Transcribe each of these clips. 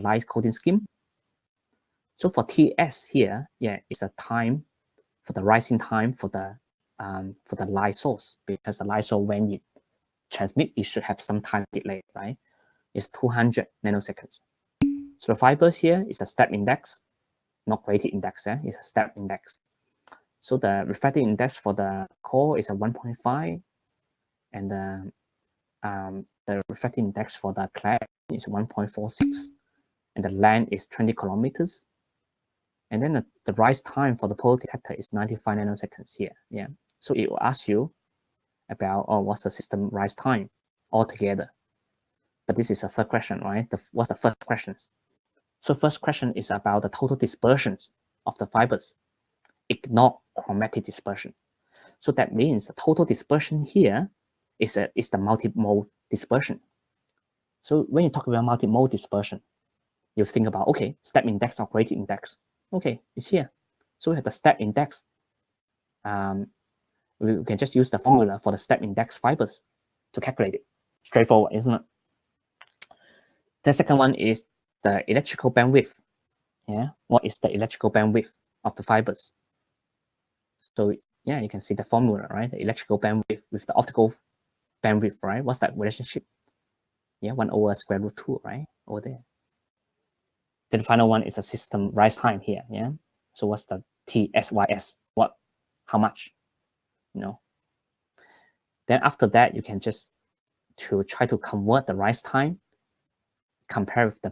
light coding scheme. So for TS here, it's a time for the rising time for the light source, because the light source, when it transmit, it should have some time delay, right? It's 200 nanoseconds. So the fibers here is a step index, not gradient index. It's a step index. So the refractive index for the core is a 1.5, and the refractive index for the clad is 1.46, and the length is 20 kilometers. And then the rise time for the polar detector is 95 nanoseconds here. So it will ask you about, what's the system rise time altogether. But this is a third question, right? What's the first question? So first question is about the total dispersions of the fibers. Ignore chromatic dispersion. So that means the total dispersion here is the multimode dispersion. So when you talk about multimode dispersion, you think about, okay, step index or gradient index. Okay, it's here. So we have the step index. We can just use the formula for the step index fibers to calculate it. Straightforward, isn't it? The second one is the electrical bandwidth. What is the electrical bandwidth of the fibers? So you can see the formula, right? The electrical bandwidth with the optical bandwidth, right? What's that relationship? 1 over square root 2, right? Over there. Then the final one is a system rise time here. So what's the TSYS? How much? Then after that, you can just try to convert the rise time, compare with the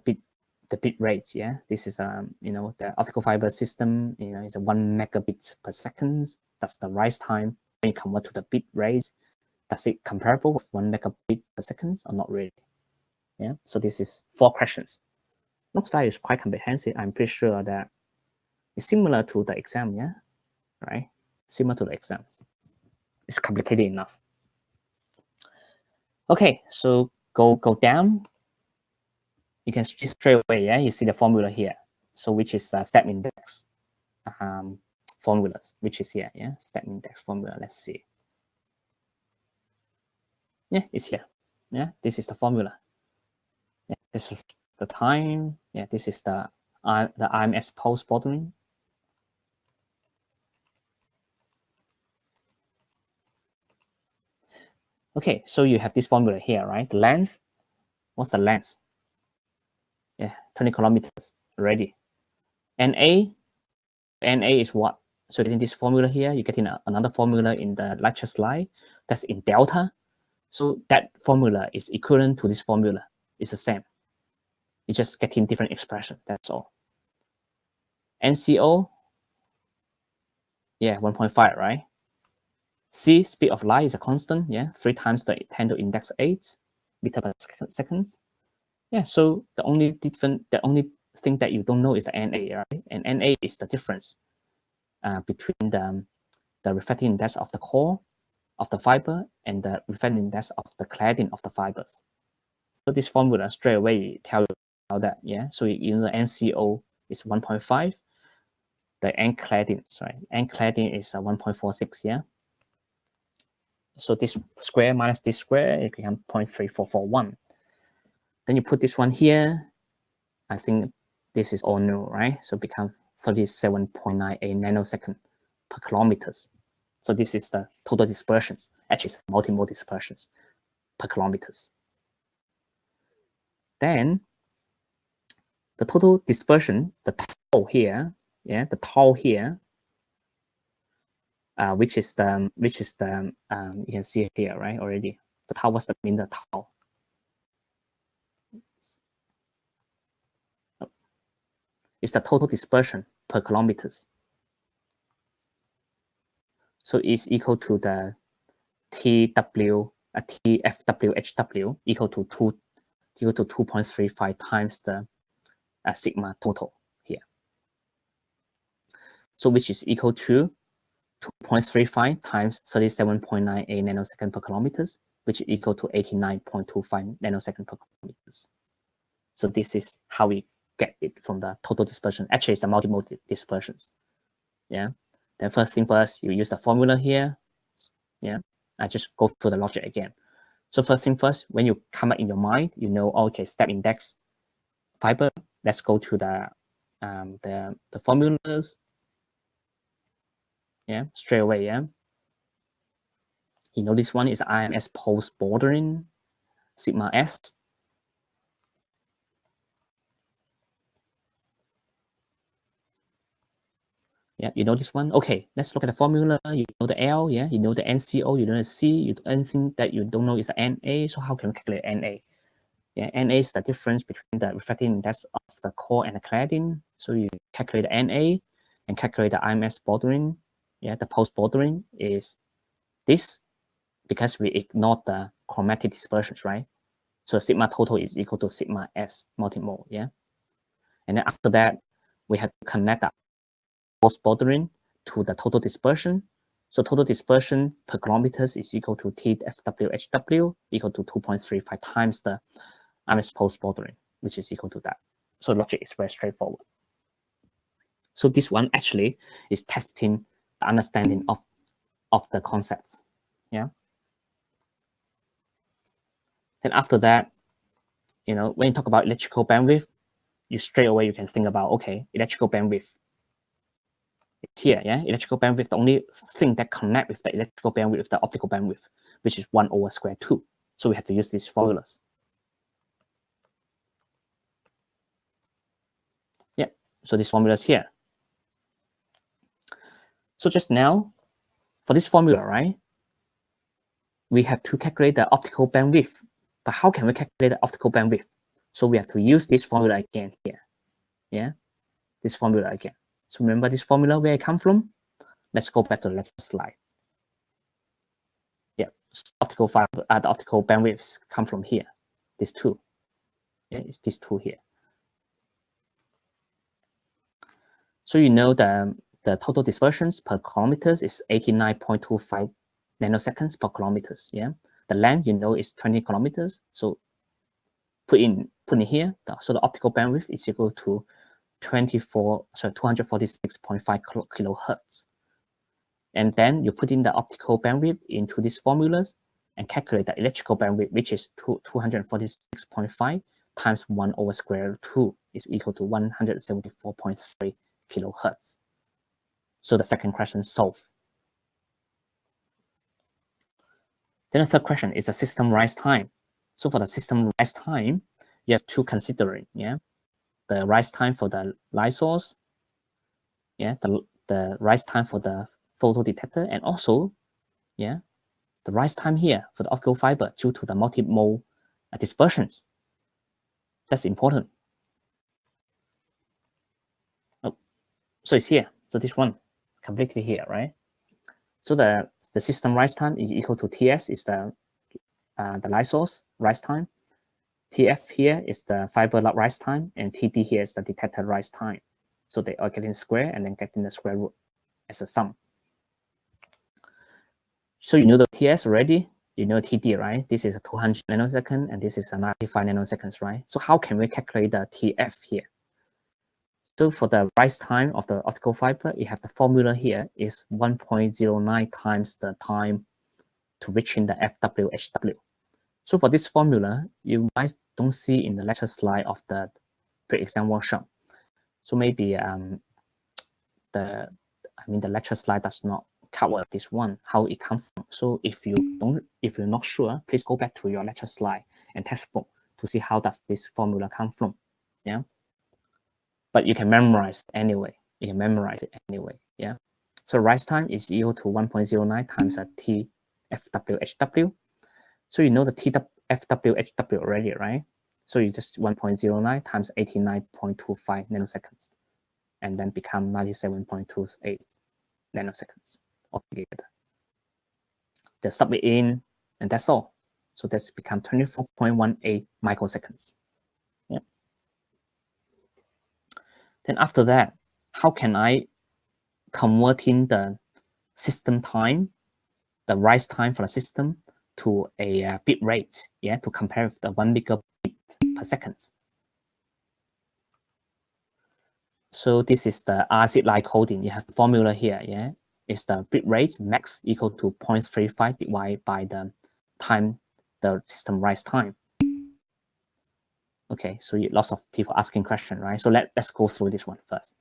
bit rate. This is the optical fiber system. It's a 1 megabit per second. That's the rise time. When you convert to the bit rate, does it comparable with 1 megabit per second or not really? So this is 4 questions. Looks like it's quite comprehensive. I'm pretty sure that it's similar to the exam, right? Similar to the exams. It's complicated enough. Okay, so go down. You can see straight away, you see the formula here. So which is step index formulas, which is here, step index formula. Let's see. It's here. This is the formula. This is the time. This is the IMS pulse bordering. Okay, so you have this formula here, right? The length. What's the length? 20 kilometers already. NA is what? So in this formula here, you get in another formula in the lecture slide. That's in delta. So that formula is equivalent to this formula. It's the same. You just getting different expression. That's all. NCO, 1.5, right? C, speed of light is a constant. 3 times the 10 to index 8 meter per second. So the only thing that you don't know is the NA, right? And NA is the difference between the refractive index of the core of the fiber and the refractive index of the cladding of the fibers. So this formula straight away tell you about that. So the NCO is 1.5. The N claddings, right? N cladding is 1.46. So this square minus this square, it becomes 0.3441. Then you put this one here. I think this is all new, right? So it becomes 37.98 nanosecond per kilometers. So this is the total dispersions. Actually, it's multimode dispersions per kilometers. Then the total dispersion, the tau here, the tau here, which is the you can see it here, right? Already, the tau, what's the mean? The tau. It's the total dispersion per kilometers. So it's equal to the TFWHW equal to 2.35 times the sigma total here. So which is equal to 2.35 times 37.98 nanosecond per kilometers, which is equal to 89.25 nanosecond per kilometers. So this is how we get it from the total dispersion. Actually, it's the multimode dispersions. Then first thing first, you use the formula here. I just go through the logic again. So first thing first, when you come up in your mind, okay, step index fiber. Let's go to the formulas. Yeah, straight away. Yeah, you know this one is IMS post bordering sigma s. Yeah, you know this one. Okay, let's look at the formula. You know the L, yeah, you know the NCO, you know the C. Anything that you don't know is the NA. So how can we calculate NA? Yeah, NA is the difference between the refractive index of the core and the cladding. So you calculate the NA and calculate the IMS bordering. Yeah, the post bordering is this because we ignore the chromatic dispersions, right? So sigma total is equal to sigma S multimole. Yeah, and then after that we have to connect the post bordering to the total dispersion. So total dispersion per kilometers is equal to TFWHW equal to 2.35 times the IMS post bordering, which is equal to that. So logic is very straightforward. So this one actually is testing the understanding of the concepts. Yeah. Then after that, you know, when you talk about electrical bandwidth, you straight away you can think about, okay, electrical bandwidth. It's here, yeah. Electrical bandwidth, the only thing that connect with the electrical bandwidth is the optical bandwidth, which is 1 over square 2. So we have to use these formulas. Yeah, so these formulas here. So just now, for this formula, right, we have to calculate the optical bandwidth. But how can we calculate the optical bandwidth? So we have to use this formula again here. Yeah, this formula again. So remember this formula where it come from? Let's go back to the next slide. Yeah, so optical fiber, the optical bandwidths come from here. These two. Yeah, it's these two here. So you know the total dispersions per kilometers is 89.25 nanoseconds per kilometers. Yeah, the length you know is 20 kilometers. So put in here. So the optical bandwidth is equal to 246.5 kilohertz. And then you put in the optical bandwidth into these formulas and calculate the electrical bandwidth, which is 246.5 times 1 over square root 2 is equal to 174.3 kilohertz. So the second question solved. Then the third question is the system rise time. So for the system rise time, you have to consider, yeah, the rise time for the light source, yeah, the rise time for the photodetector, and also, yeah, the rise time here for the optical fiber due to the multimode dispersions. That's important. Oh, so it's here. So this one completely here, right? So the system rise time is equal to TS is the light source rise time. TF here is the fiber rise time, and TD here is the detector rise time. So they are getting square and then getting the square root as a sum. So you know the TS already, you know TD, right? This is a 200 nanosecond and this is a 95 nanoseconds, right? So how can we calculate the TF here? So for the rise time of the optical fiber, you have the formula here is 1.09 times the time to reaching the FWHW. So for this formula, you might don't see in the lecture slide of the pre-exam workshop. So maybe the lecture slide does not cover this one, how it comes from. So if you're not sure, please go back to your lecture slide and textbook to see how does this formula come from. Yeah. But you can memorize anyway. You can memorize it anyway. Yeah. So rise time is equal to 1.09 times a TFWHW. So you know the TFWHW already, right? So you just 1.09 times 89.25 nanoseconds, and then become 97.28 nanoseconds altogether. They sub it in, and that's all. So that's become 24.18 microseconds. Yeah. Then after that, how can I convert in the system time, the rise time for the system to a bit rate, yeah, to compare with the 1 megabit per second. So this is the RZ line coding. You have the formula here, yeah. It's the bit rate max equal to 0.35 divided by the time, the system rise time. Okay, so lots of people asking question, right? So let's go through this one first.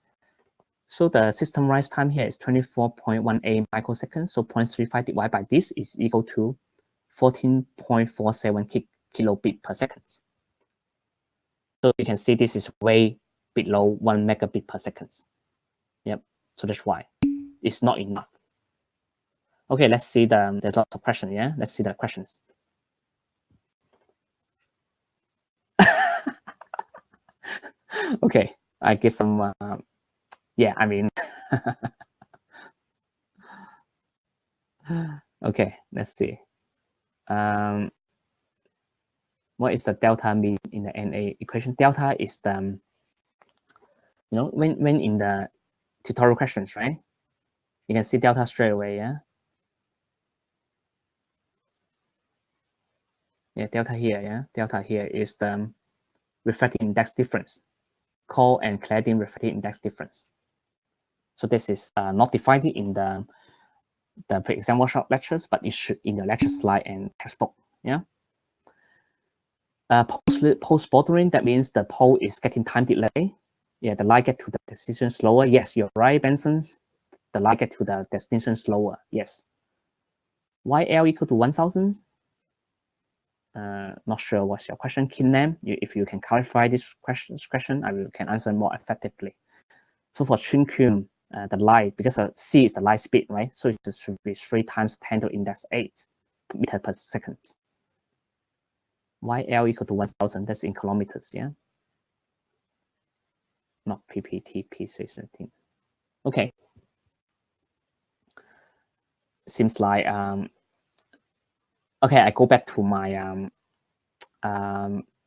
So the system rise time here is 24.18 microseconds. So 0.35 divided by this is equal to 14.47 kilobit per second. So you can see this is way below 1 megabit per second. Yep. So that's why it's not enough. Okay, let's see there's lots of questions. Yeah, let's see the questions. Okay, I give some. Yeah, I mean. Okay, let's see. What is the delta mean in the NA equation? Delta is the, when in the tutorial questions, right? You can see delta straight away, yeah? Yeah, delta here, yeah? Delta here is the refractive index difference, Cole and cladding refractive index difference. So this is not defined in the pre-exam workshop lectures, but it should in the lecture slide and textbook, yeah? Post bordering, that means the pole is getting time delay. Yeah, the light get to the destination slower. Yes, you're right, Benson. The light get to the destination slower. Yes. Why L equal to 1000? Not sure what's your question, Kinam. If you can clarify this question, I can answer more effectively. So for Chinkum, the light, because c is the light speed, right? So it should be 3 times 10 to index 8 meter per second. Why L equal to 1000? That's in kilometers, yeah? Not PPT, P313. Okay. Seems like, okay, I go back to my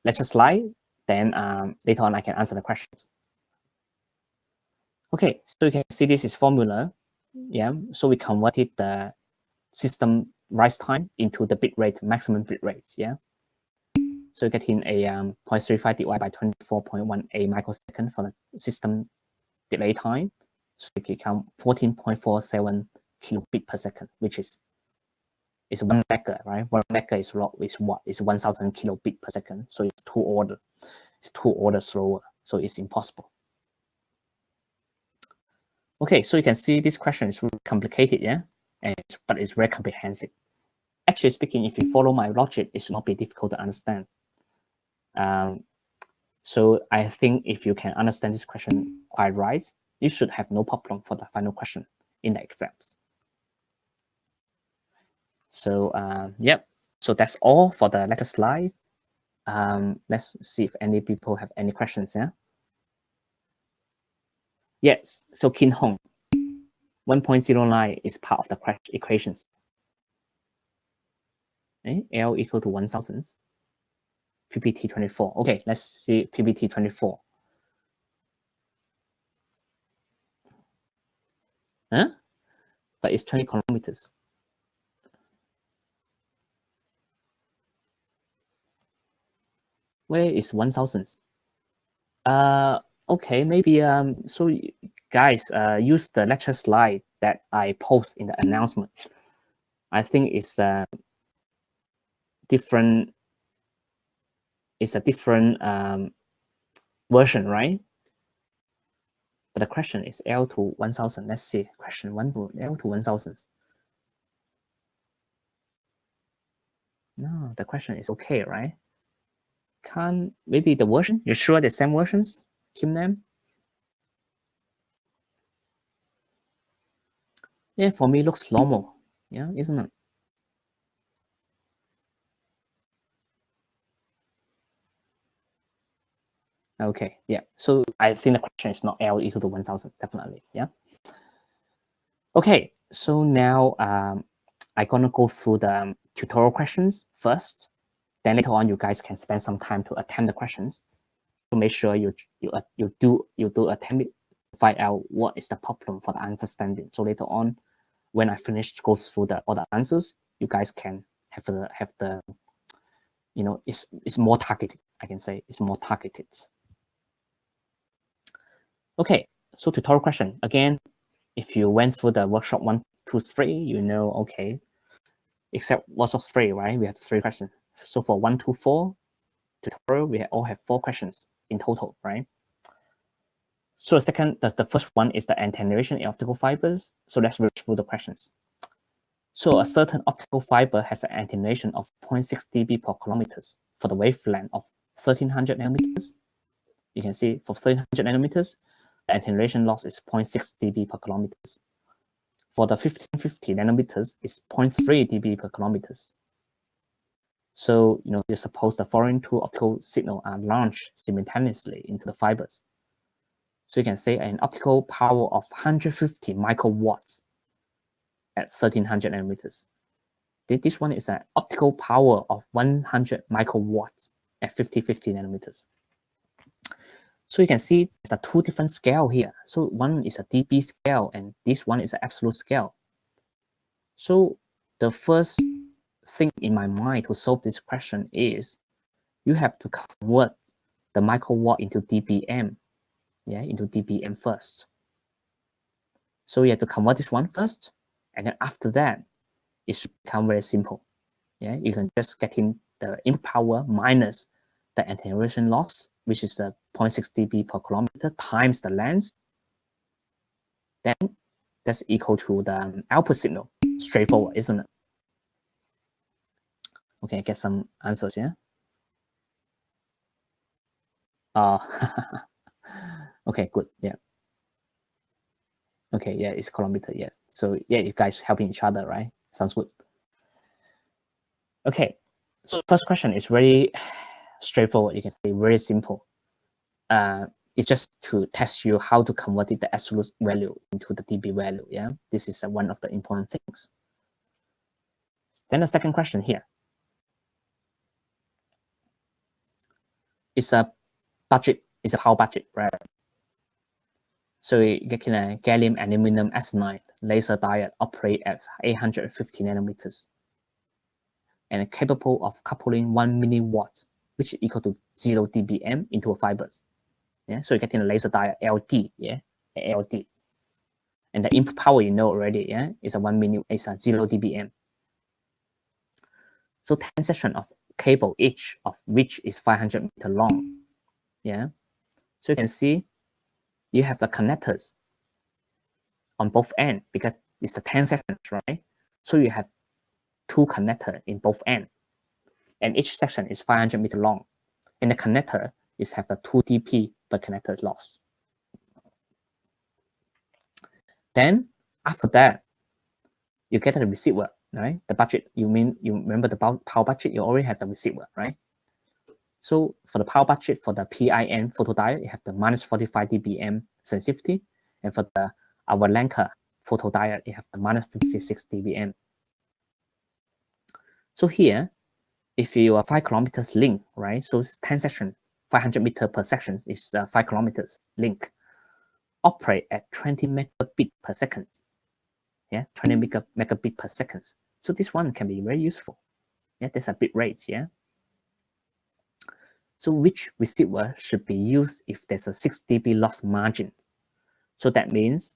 lecture slide, then later on I can answer the questions. Okay, so you can see this is formula. Yeah, so we converted the system rise time into the bit rate, maximum bit rate. Yeah, so you get in a 0.35 divided by 24.18 microsecond for the system delay time. So it become 14.47 kilobit per second, which is 1 mega, right? 1 mega is what? Is 1000 kilobit per second. So it's 2 orders slower. So it's impossible. Okay, so you can see this question is really complicated, yeah, but it's very comprehensive. Actually speaking, if you follow my logic, it should not be difficult to understand. So I think if you can understand this question quite right, you should have no problem for the final question in the exams. So yep, so that's all for the lecture slides. Let's see if any people have any questions, yeah? Yes, so Kin Hong, 1.09 is part of the equations. L equal to 1000. PPT 24. Okay, let's see PPT 24. Huh? But it's 20 kilometers. Where is 1000? Okay, maybe so guys use the lecture slide that I post in the announcement. I think it's different. It's a different version, right? But the question is L to 1000. Let's see. Question 1 to L to 1000. No, the question is okay, right? Can't maybe the version? You sure the same versions? Kim Nam? Yeah, for me looks normal. Yeah, isn't it? Okay, yeah. So I think the question is not L equal to 1000, definitely. Yeah. Okay, so now I'm gonna go through the tutorial questions first. Then later on, you guys can spend some time to attempt the questions to make sure you do attempt it to find out what is the problem for the understanding. So later on, when I finish go through all the answers, you guys can have the it's more targeted. I can say it's more targeted. Okay, so tutorial question again. If you went through the workshop 1, 2, 3, you know, okay, except workshop 3, right? We have 3 questions. So for 1 to 4, tutorial, we all have 4 questions in total, right? So the first one is the attenuation in optical fibers. So let's read through the questions. So a certain optical fiber has an attenuation of 0.6 dB per kilometers for the wavelength of 1300 nanometers. You can see for 1300 nanometers, the attenuation loss is 0.6 dB per kilometers. For the 1550 nanometers, it's 0.3 dB per kilometers. So, you suppose the following 2 optical signals are launched simultaneously into the fibers. So you can say an optical power of 150 microwatts at 1300 nanometers. This one is an optical power of 100 microwatts at 5050 nanometers. So you can see there's 2 different scales here. So one is a dB scale and this one is an absolute scale. So the first thing in my mind to solve this question is you have to convert the microwatt into dBm, into dBm first. So you have to convert this one first, and then after that, it should become very simple. You can just get in the input power minus the attenuation loss, which is the 0.6 dB per kilometer times the length. Then that's equal to the output signal. Straightforward, isn't it? Okay, get some answers, yeah? Okay, good, yeah. Okay, yeah, it's kilometer, yeah. So yeah, you guys helping each other, right? Sounds good. Okay, so the first question is very straightforward. You can say very simple. It's just to test you how to convert the absolute value into the dB value. Yeah, this is one of the important things. Then the second question here is a budget. It's a power budget, right? So you can a gallium aluminum arsenide laser diode operate at 850 nanometers and capable of coupling 1 milliwatt, which is equal to 0 dBm into a fibers. Yeah, so you're getting a laser diode LD, LD. And the input power already, is a 0 dBm. So 10 sections of cable, each of which is 500 meters long. Yeah, so you can see you have the connectors on both ends because it's the 10 sections, right? So you have 2 connectors in both ends, and each section is 500 meters long, and the connector is have the 2 dB per connector loss. Then after that, you get the receiver, right? The budget, you remember the power budget, you already have the receiver, right? So for the power budget for the PIN photodiode, you have the minus 45 dBm sensitivity, and for the our Lenker photodiode, you have the minus 56 dBm. So here, if you are 5 kilometers link, right? So it's 10 sections, 500 meters per section is 5 kilometers link, operate at 20 megabit per second. Yeah, 20 megabit per second. So this one can be very useful. Yeah, there's a bit rate, yeah. So which receiver should be used if there's a 6 dB loss margin? So that means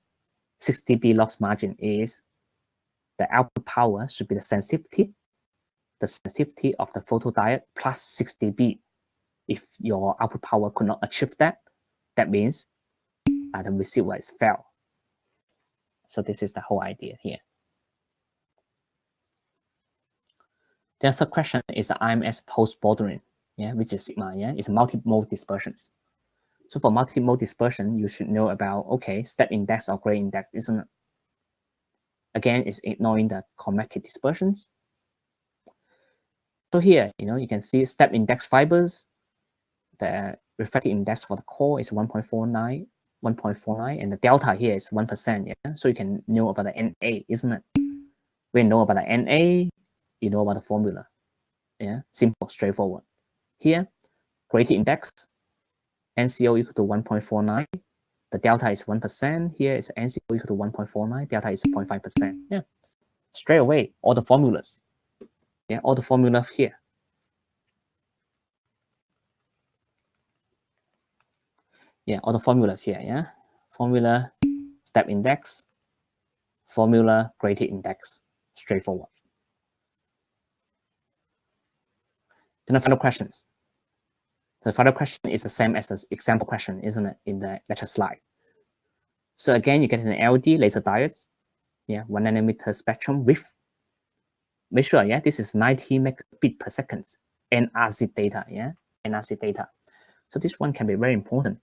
6 dB loss margin is the output power should be the sensitivity of the photodiode plus 6 dB. If your output power could not achieve that, that means the receiver is failed. So this is the whole idea here. The third question is the IMS post bordering, which is sigma, it's multimode dispersions. So for multimode dispersion, you should know about, step index or gray index, isn't it? Again, it's ignoring the chromatic dispersions. So here, you can see step index fibers, the refractive index for the core is 1.49, and the delta here is 1%, So you can know about the NA, isn't it? When you know about the NA, you know about the formula, simple, straightforward. Here, gradient index, NCO equal to 1.49, the delta is 1%, here is NCO equal to 1.49, delta is 0.5%, straight away, all the formulas, all the formula here. All the formulas here, formula, step index, formula, gradient index, straightforward. Then the final questions. The final question is the same as the example question, isn't it, in the lecture slide. So again, you get an LED laser diodes, 1 nanometer spectrum width. Make sure, this is 90 megabit per second, NRZ data, NRZ data. So this one can be very important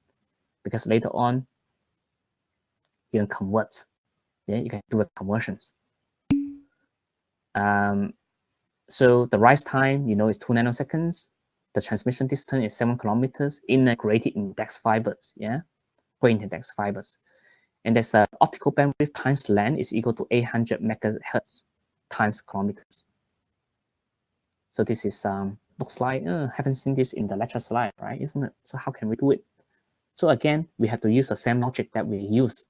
because later on, you can convert, you can do conversions. So the rise time, is 2 nanoseconds. The transmission distance is 7 kilometers, integrated index fibers, great index fibers. And there's the optical bandwidth times length is equal to 800 megahertz times kilometers. So this is looks like haven't seen this in the lecture slide, right? Isn't it? So how can we do it? So again, we have to use the same logic that we use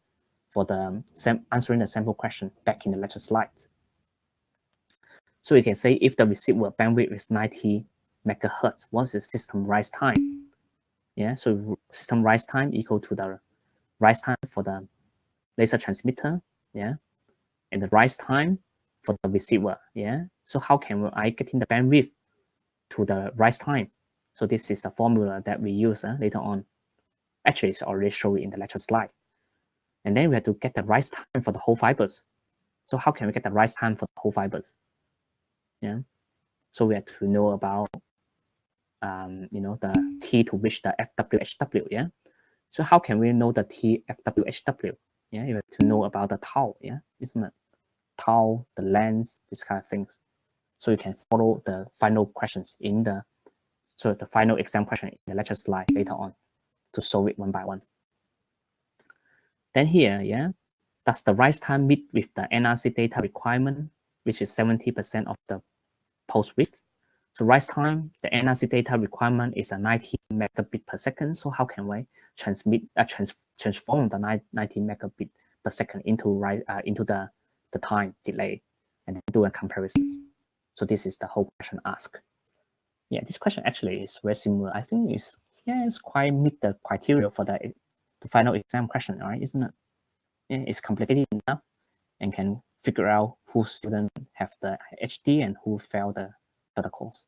for the answering the sample question back in the lecture slides. So we can say if the receiver bandwidth is 90 megahertz, what's the system rise time? So system rise time equal to the rise time for the laser transmitter, and the rise time for the receiver, So how can I get in the bandwidth to the rise time? So this is the formula that we use later on. Actually, it's already shown in the lecture slide. And then we have to get the rise time for the whole fibers. So how can we get the rise time for the whole fibers? So we have to know about, the T to reach the FWHW, So how can we know the TFWHW? You have to know about the tau, isn't it? Tau, the length, these kind of things. So you can follow the final questions the final exam question in the lecture slide later on to solve it one by one. Then here, does the rise time meet with the NRC data requirement, which is 70% of the pulse width? So rise time, the NRC data requirement is a 90 megabit per second. So how can we transform the 90 megabit per second into the time delay and then do a comparison? So this is the whole question asked. This question actually is very similar. I think it's quite meet the criteria for the final exam question, right? Isn't it? It's complicated enough and can figure out who student have the HD and who failed the course.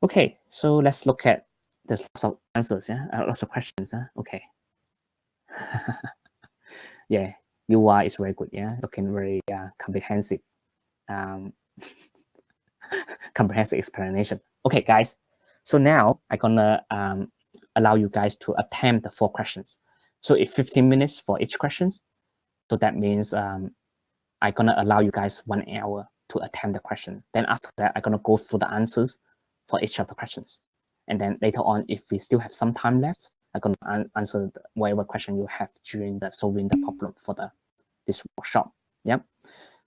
Okay, so let's look at there's lots of answers, lots of questions, okay. UI is very good, looking very comprehensive, comprehensive explanation. Okay, guys, so now I'm gonna allow you guys to attempt the 4 questions. So it's 15 minutes for each question. So that means I'm gonna allow you guys 1 hour to attempt the question. Then after that, I'm gonna go through the answers for each of the questions. And then later on, if we still have some time left, I'm gonna answer whatever question you have during the solving the problem for this workshop. Yep.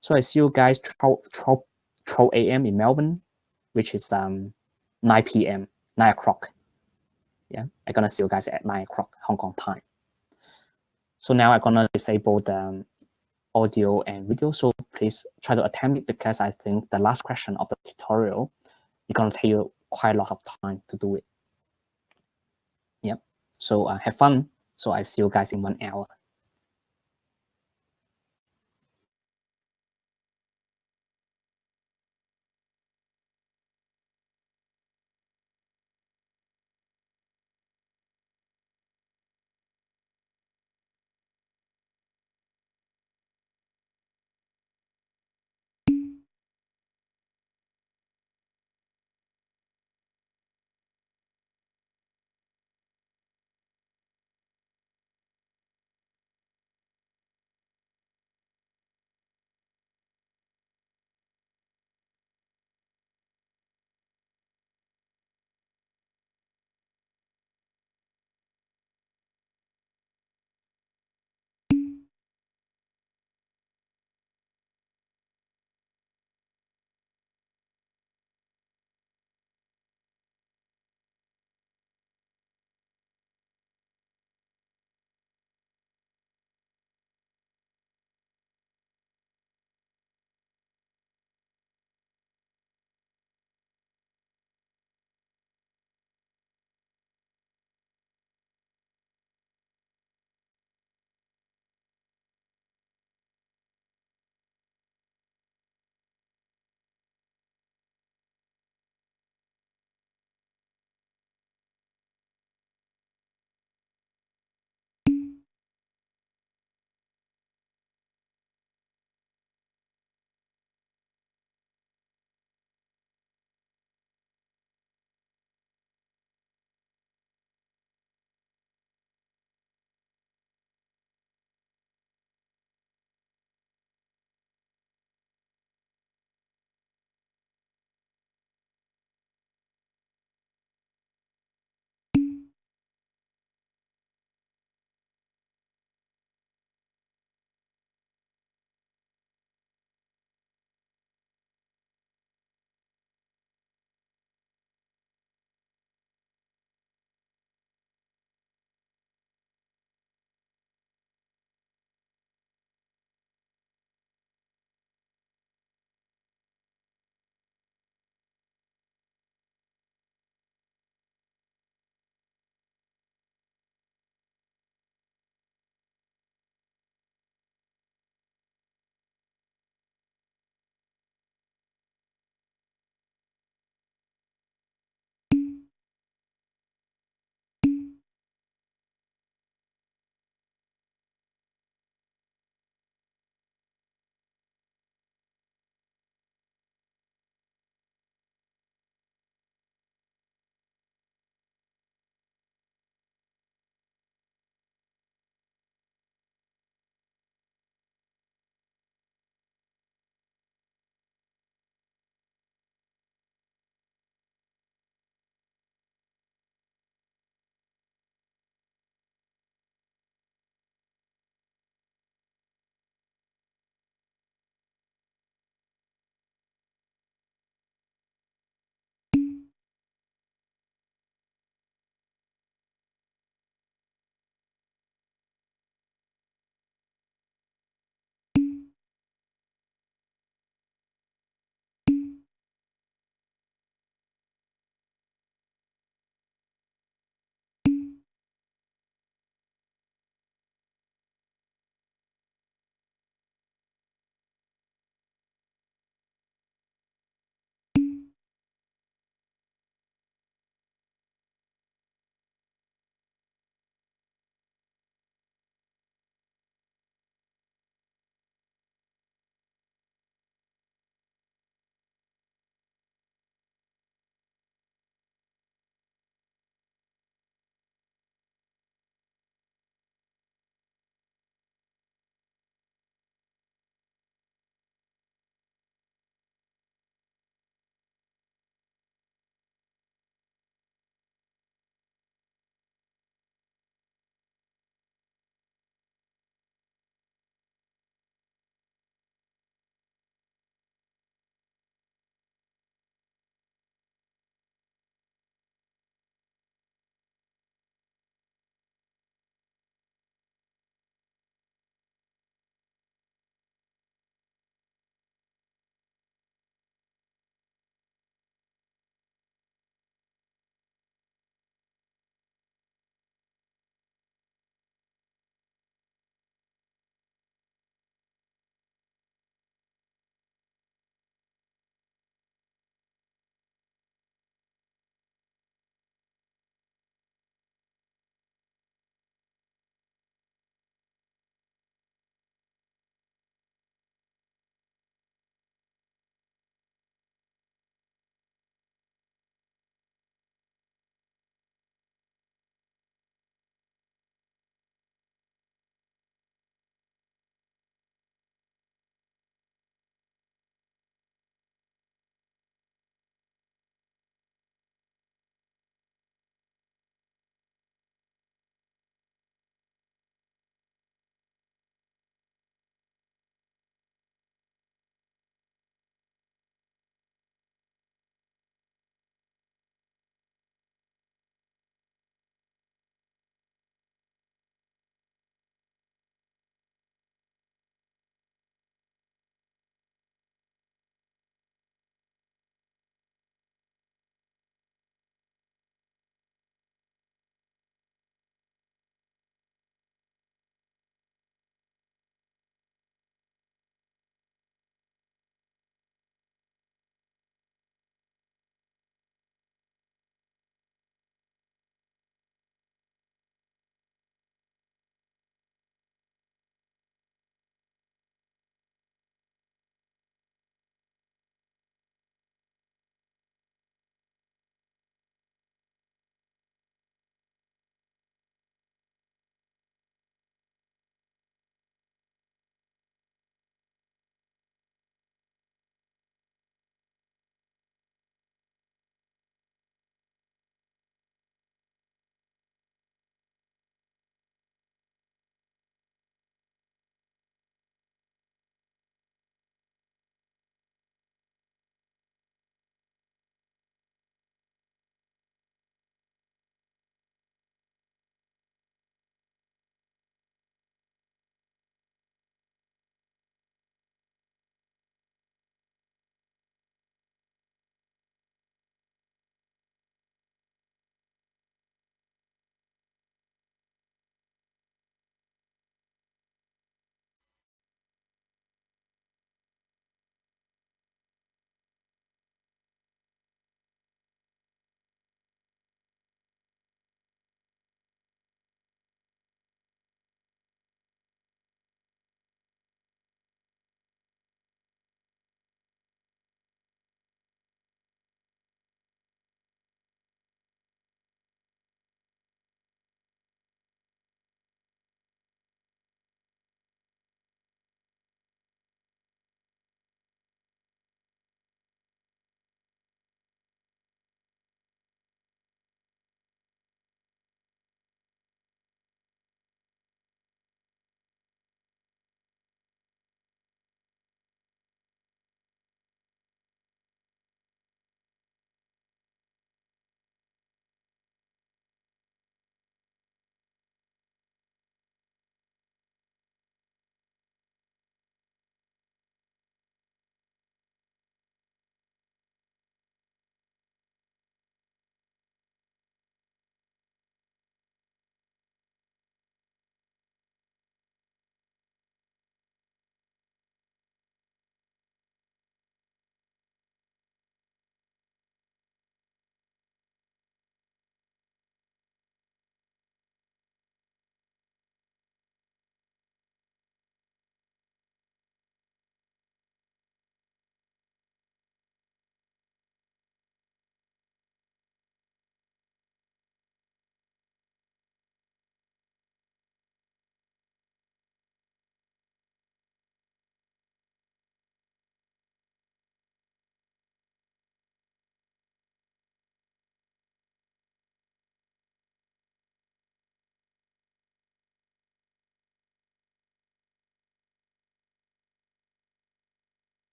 So I see you guys 12 a.m. in Melbourne, which is 9 p.m., 9 o'clock. I'm gonna see you guys at 9 o'clock Hong Kong time. So now I'm gonna disable the audio and video. So please try to attempt it because I think the last question of the tutorial is gonna take you quite a lot of time to do it. Yep. So have fun. So I'll see you guys in 1 hour.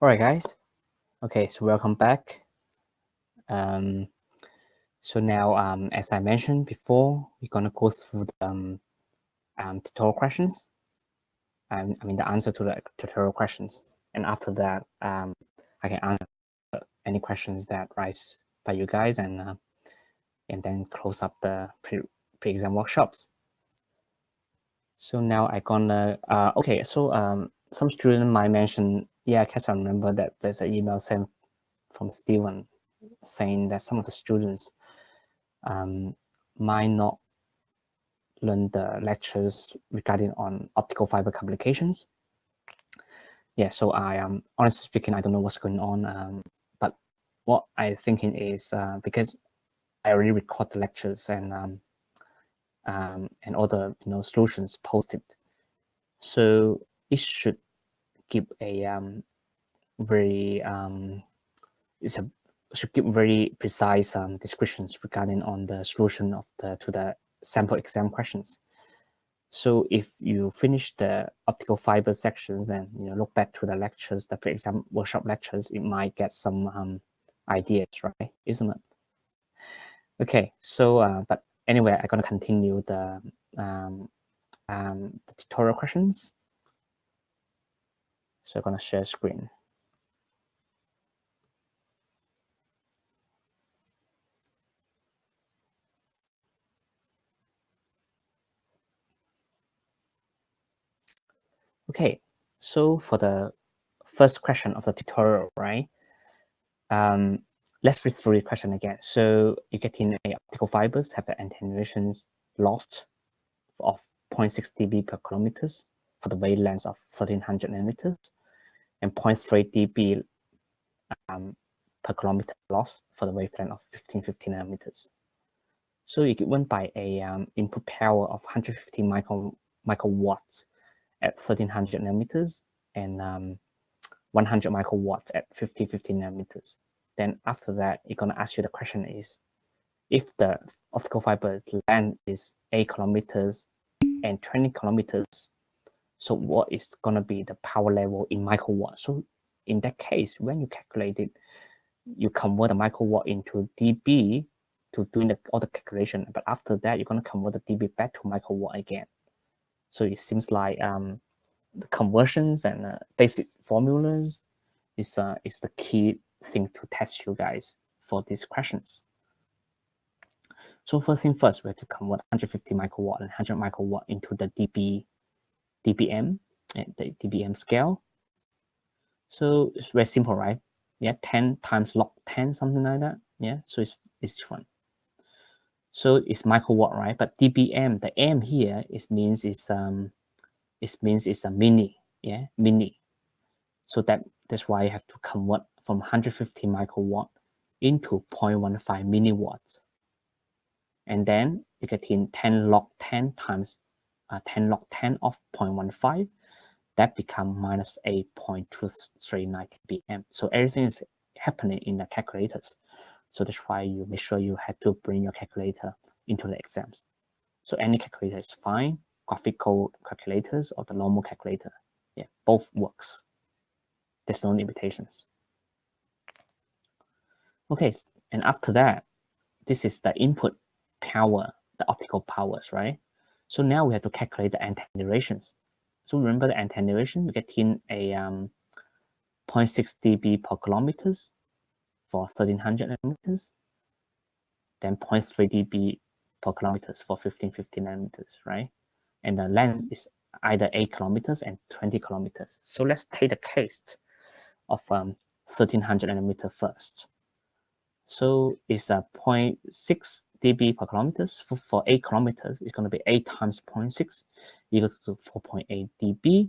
All right, guys. Okay, so welcome back. So now, as I mentioned before, we're gonna go through the tutorial questions. I mean the answer to the tutorial questions, and after that, I can answer any questions that rise by you guys, and then close up the pre-exam workshops. So now I gonna okay. So some student might mention, yeah, I can't remember that there's an email sent from Steven saying that some of the students might not learn the lectures regarding on optical fiber communications. Yeah, so I honestly speaking, I don't know what's going on, but what I'm thinking is because I already record the lectures and all the solutions posted, so it should give a very should give very precise descriptions regarding on the solution of the sample exam questions. So if you finish the optical fiber sections and look back to the lectures, the pre-exam workshop lectures, it might get some ideas, right? Isn't it? Okay, so but anyway, I'm gonna continue the tutorial questions. So I'm gonna share screen. Okay, so for the first question of the tutorial, right? Let's read through the question again. So you get in optical fibers have the attenuations lost of 0.6 dB per kilometers for the wavelength of 1300 nanometers and 0.3 dB per kilometer loss for the wavelength of 1550 nanometers. So you're given by a input power of 150 microwatts at 1300 nanometers and 100 microwatts at 1550 nanometers. Then after that, you're gonna ask you the question is, if the optical fiber length is 8 kilometers and 20 kilometers, so what is gonna be the power level in microwatts? So in that case, when you calculate it, you convert the microwatt into dB to doing all the calculation. But after that, you're gonna convert the dB back to microwatt again. So it seems like the conversions and basic formulas is the key thing to test you guys for these questions. So first thing first, we have to convert 150 microwatt and 100 microwatt into the dBm, and the dBm scale. So it's very simple, right? Yeah, 10 times log 10, something like that. Yeah, so it's different. So it's microwatt, right? But dBm, the M here, means it's a mini, yeah, mini. So that's why you have to convert from 150 microwatt into 0.15 milliwatts. And then you get in 10 log 10 times 10 log 10 of 0.15. That become minus 8.239 dBm. So everything is happening in the calculators. So that's why you make sure you have to bring your calculator into the exams. So any calculator is fine, graphical calculators or the normal calculator. Yeah, both works. There's no limitations. Okay, and after that, this is the input power, the optical powers, right? So now we have to calculate the attenuations. So remember the attenuation, we get in a 0.6 dB per kilometers for 1300 nanometers, then 0.3 dB per kilometers for 1550 nanometers, right? And the length is either 8 kilometers and 20 kilometers. So let's take the case of 1300 nanometer first. So it's a 0.6 dB per kilometers. For 8 kilometers, it's going to be 8 times 0.6 equals to 4.8 dB.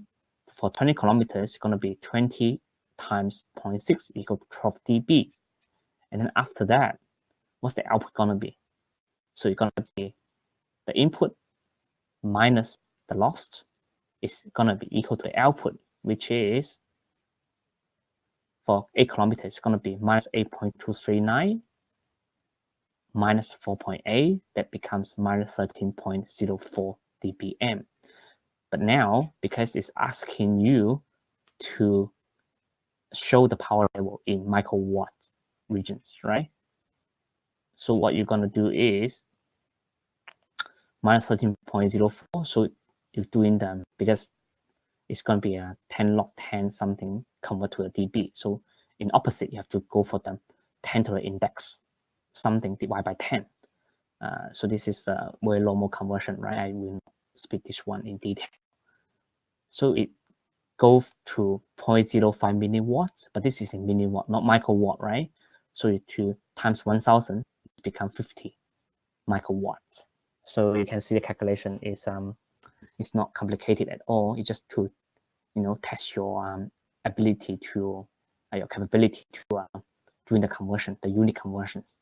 For 20 kilometers, it's going to be 20 times 0.6 equal to 12 dB. And then after that, what's the output going to be? So it's going to be the input minus the loss is going to be equal to the output, which is for 8 kilometers, it's going to be minus 8.239 minus 4.8, that becomes minus 13.04 dBm. But now, because it's asking you to show the power level in microwatt regions, right? So what you're going to do is minus 13.04. So you're doing them because it's going to be a 10 log 10 something convert to a dB. So in opposite, you have to go for the 10 to the index something divided by 10. So this is a very normal conversion, right? I will not speak this one in detail. So it goes to 0.05 milliwatts, but this is in milliwatt, not microwatt, right? So you to times 1,000, it becomes 50 microwatts. So you can see the calculation is it's not complicated at all. It's just to test your ability to your capability to doing the conversion, the unit conversions.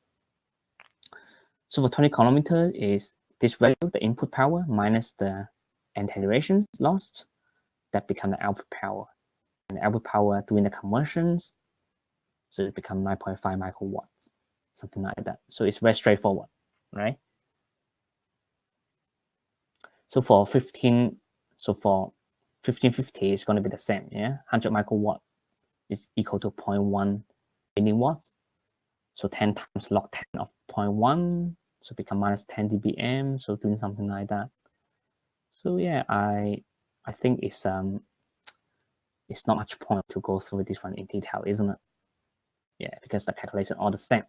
So for 20 kilometer is this value, the input power minus the attenuation lost, that become the output power. And the output power doing the conversions, so it becomes 9.5 microwatts, something like that. So it's very straightforward, right? So for 1550, it's going to be the same, yeah? 100 microwatt is equal to 0.1 milliwatts. So 10 times log 10 of 0.1, so become minus 10 dBm, so doing something like that. So yeah, I think it's not much point to go through this one in detail, isn't it? Yeah, because the calculation are the same.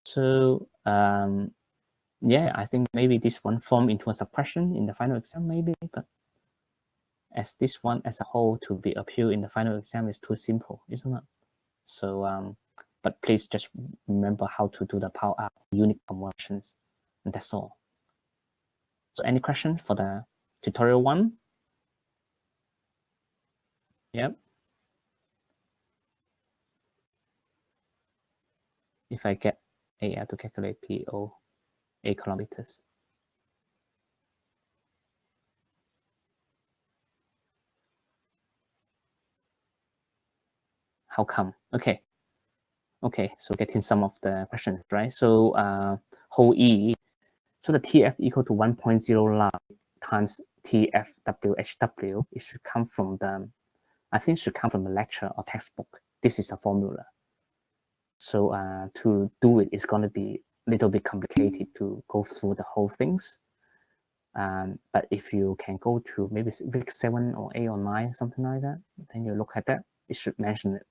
So yeah, I think maybe this one form into a sub-question in the final exam, maybe, but as this one as a whole to be appealed in the final exam is too simple, isn't it? So but please just remember how to do the power up unit conversions, and that's all. So any question for the tutorial one? Yep. If I get AR to calculate PO 8 kilometers. How come? Okay, so getting some of the questions, right? So whole E, so the TF equal to 1.0 log times TFWHW, it should come from the, I think should come from the lecture or textbook. This is the formula. So to do it, it's going to be a little bit complicated to go through the whole things. But if you can go to maybe week 7 or 8 or 9, something like that, then you look at that, it should mention it.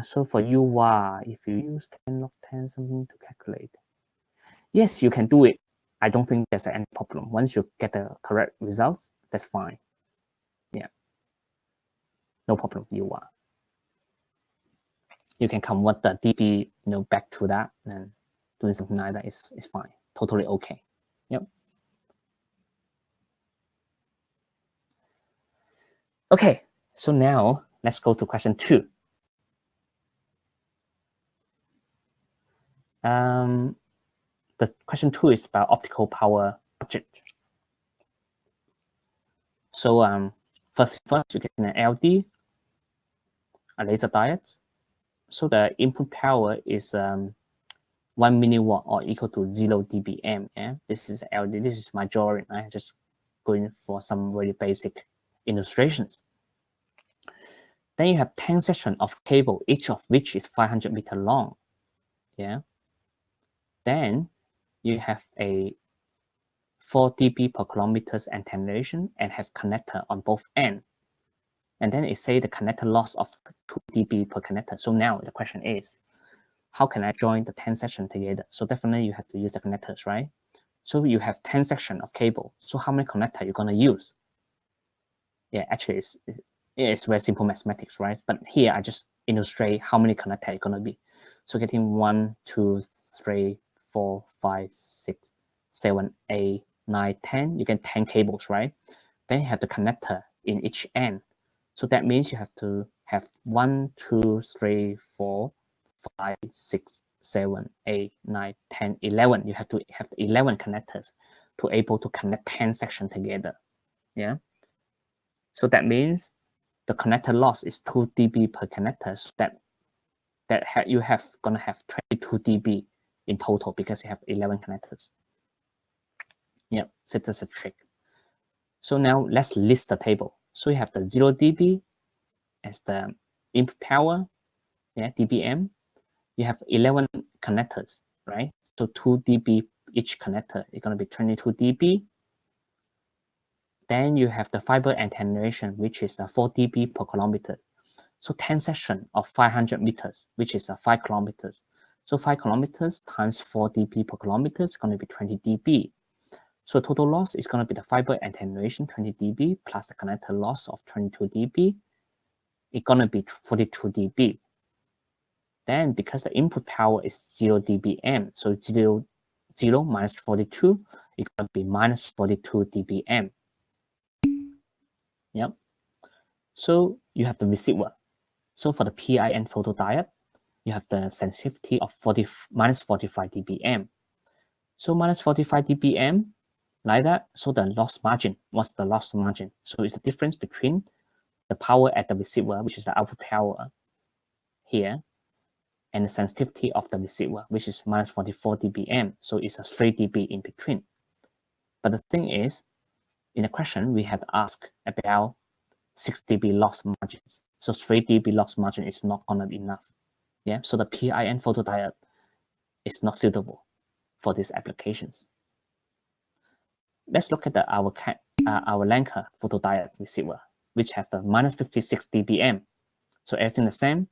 So for UY, if you use 10 log 10 something to calculate, yes, you can do it. I don't think there's any problem. Once you get the correct results, that's fine. Yeah, no problem, UY. You can convert the dB, back to that, and doing something like that is fine. Totally okay. Yep. Okay, so now let's go to question 2. The question 2 is about optical power budget. So first you get an LD, a laser diode. So the input power is 1 milliwatt or equal to 0 dBm. Yeah, this is LD. This is my drawing. I'm just going for some very basic illustrations. Then you have 10 sections of cable, each of which is 500 meters long. Yeah. Then you have a 4 dB per kilometers attenuation and have connector on both ends. And then it say the connector loss of 2 dB per connector. So now the question is, how can I join the 10 sections together? So definitely you have to use the connectors, right? So you have 10 sections of cable. So how many connector you're going to use? Yeah, actually it's very simple mathematics, right? But here I just illustrate how many connector you're going to be. So getting 1, 2, 3, 4, 5, 6, 7, 8, 9, 10. You get 10 cables, right? Then you have the connector in each end. So that means you have to have 1, 2, 3, 4, 5, 6, 7, 8, 9, 10, 11. You have to have 11 connectors to able to connect 10 sections together. Yeah. So that means the connector loss is 2 dB per connector. So you have gonna have 22 dB in total because you have 11 connectors. Yeah, so that's a trick. So now let's list the table. So you have the 0 dB, as the input power, yeah, dBm. You have 11 connectors, right? So 2 dB each connector is going to be 22 dB. Then you have the fiber attenuation, which is 4 dB per kilometer. So 10 sections of 500 meters, which is 5 kilometers. So 5 kilometers times 4 dB per kilometer is going to be 20 dB. So total loss is going to be the fiber attenuation 20 dB plus the connector loss of 22 dB. It's going to be 42 dB. Then because the input power is 0 dBm, so 0 minus 42, it's going to be minus 42 dBm. Yep. So you have the receiver. So for the PIN photodiode, you have the sensitivity of minus 45 dBm. So minus 45 dBm, like that. So the loss margin, what's the loss margin? So it's the difference between the power at the receiver, which is the output power here, and the sensitivity of the receiver, which is minus 44 dBm. So it's a 3 dB in between. But the thing is, in the question, we have asked about 6 dB loss margins. So 3 dB loss margin is not going to be enough. Yeah, so the PIN photodiode is not suitable for these applications. Let's look at our Lenker photodiode receiver, which have the minus 56 dBm. So everything the same.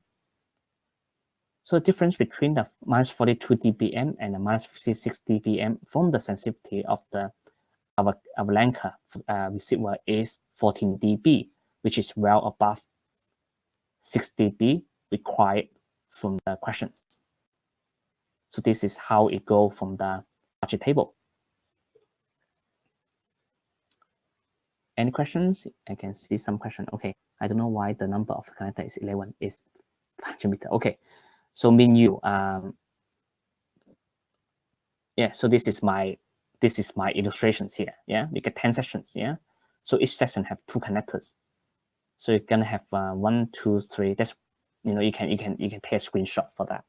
So the difference between the minus 42 dBm and the minus 56 dBm from the sensitivity of our Lenker receiver is 14 dB, which is well above 6 dB required from the questions. So this is how it goes from the budget table. Any questions? I can see some question. Okay, I don't know why the number of connector is 11 is 500 meter. Okay, so mean you, yeah. So this is my illustrations here. Yeah, you get 10 sections. Yeah, so each section have 2 connectors. So you're gonna have 1, 2, 3. That's you can take a screenshot for that.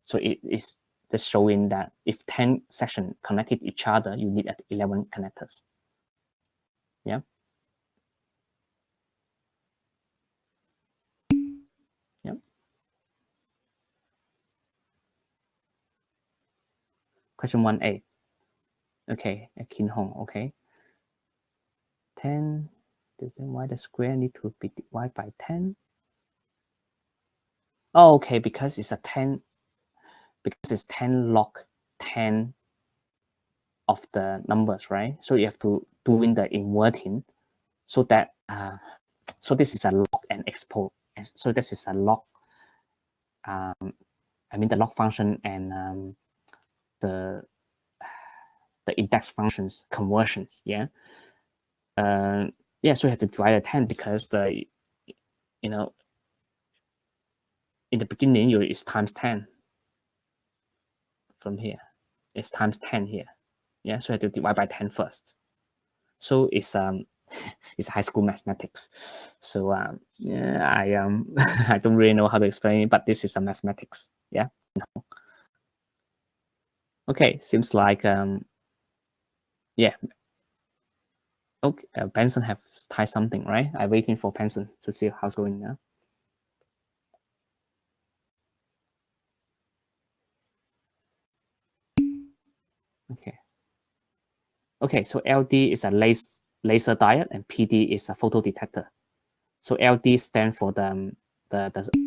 So it is just showing that if 10 sections connected each other, you need 11 connectors. Yeah. Yeah. Question 1A. Okay, Kin Hong. Okay. 10. Then why the square need to be divided by 10? Oh, okay, because it's a 10. Because it's 10 log 10 of the numbers, right? So you have to do in the inverting, so that so this is a log and export. So this is a log. I mean the log function and the index functions conversions. Yeah. Yeah. So you have to divide the 10 because the in the beginning it's times 10 from here. It's times 10 here. Yeah. So you have to divide by 10 first. So it's it's high school mathematics. So yeah, I don't really know how to explain it, but this is a mathematics. Yeah. Okay, seems like yeah. Okay, Benson have typed something, right? I'm waiting for Benson to see how's going now. Okay. Okay, so LD is a laser diode and PD is a photodetector. So LD stands for the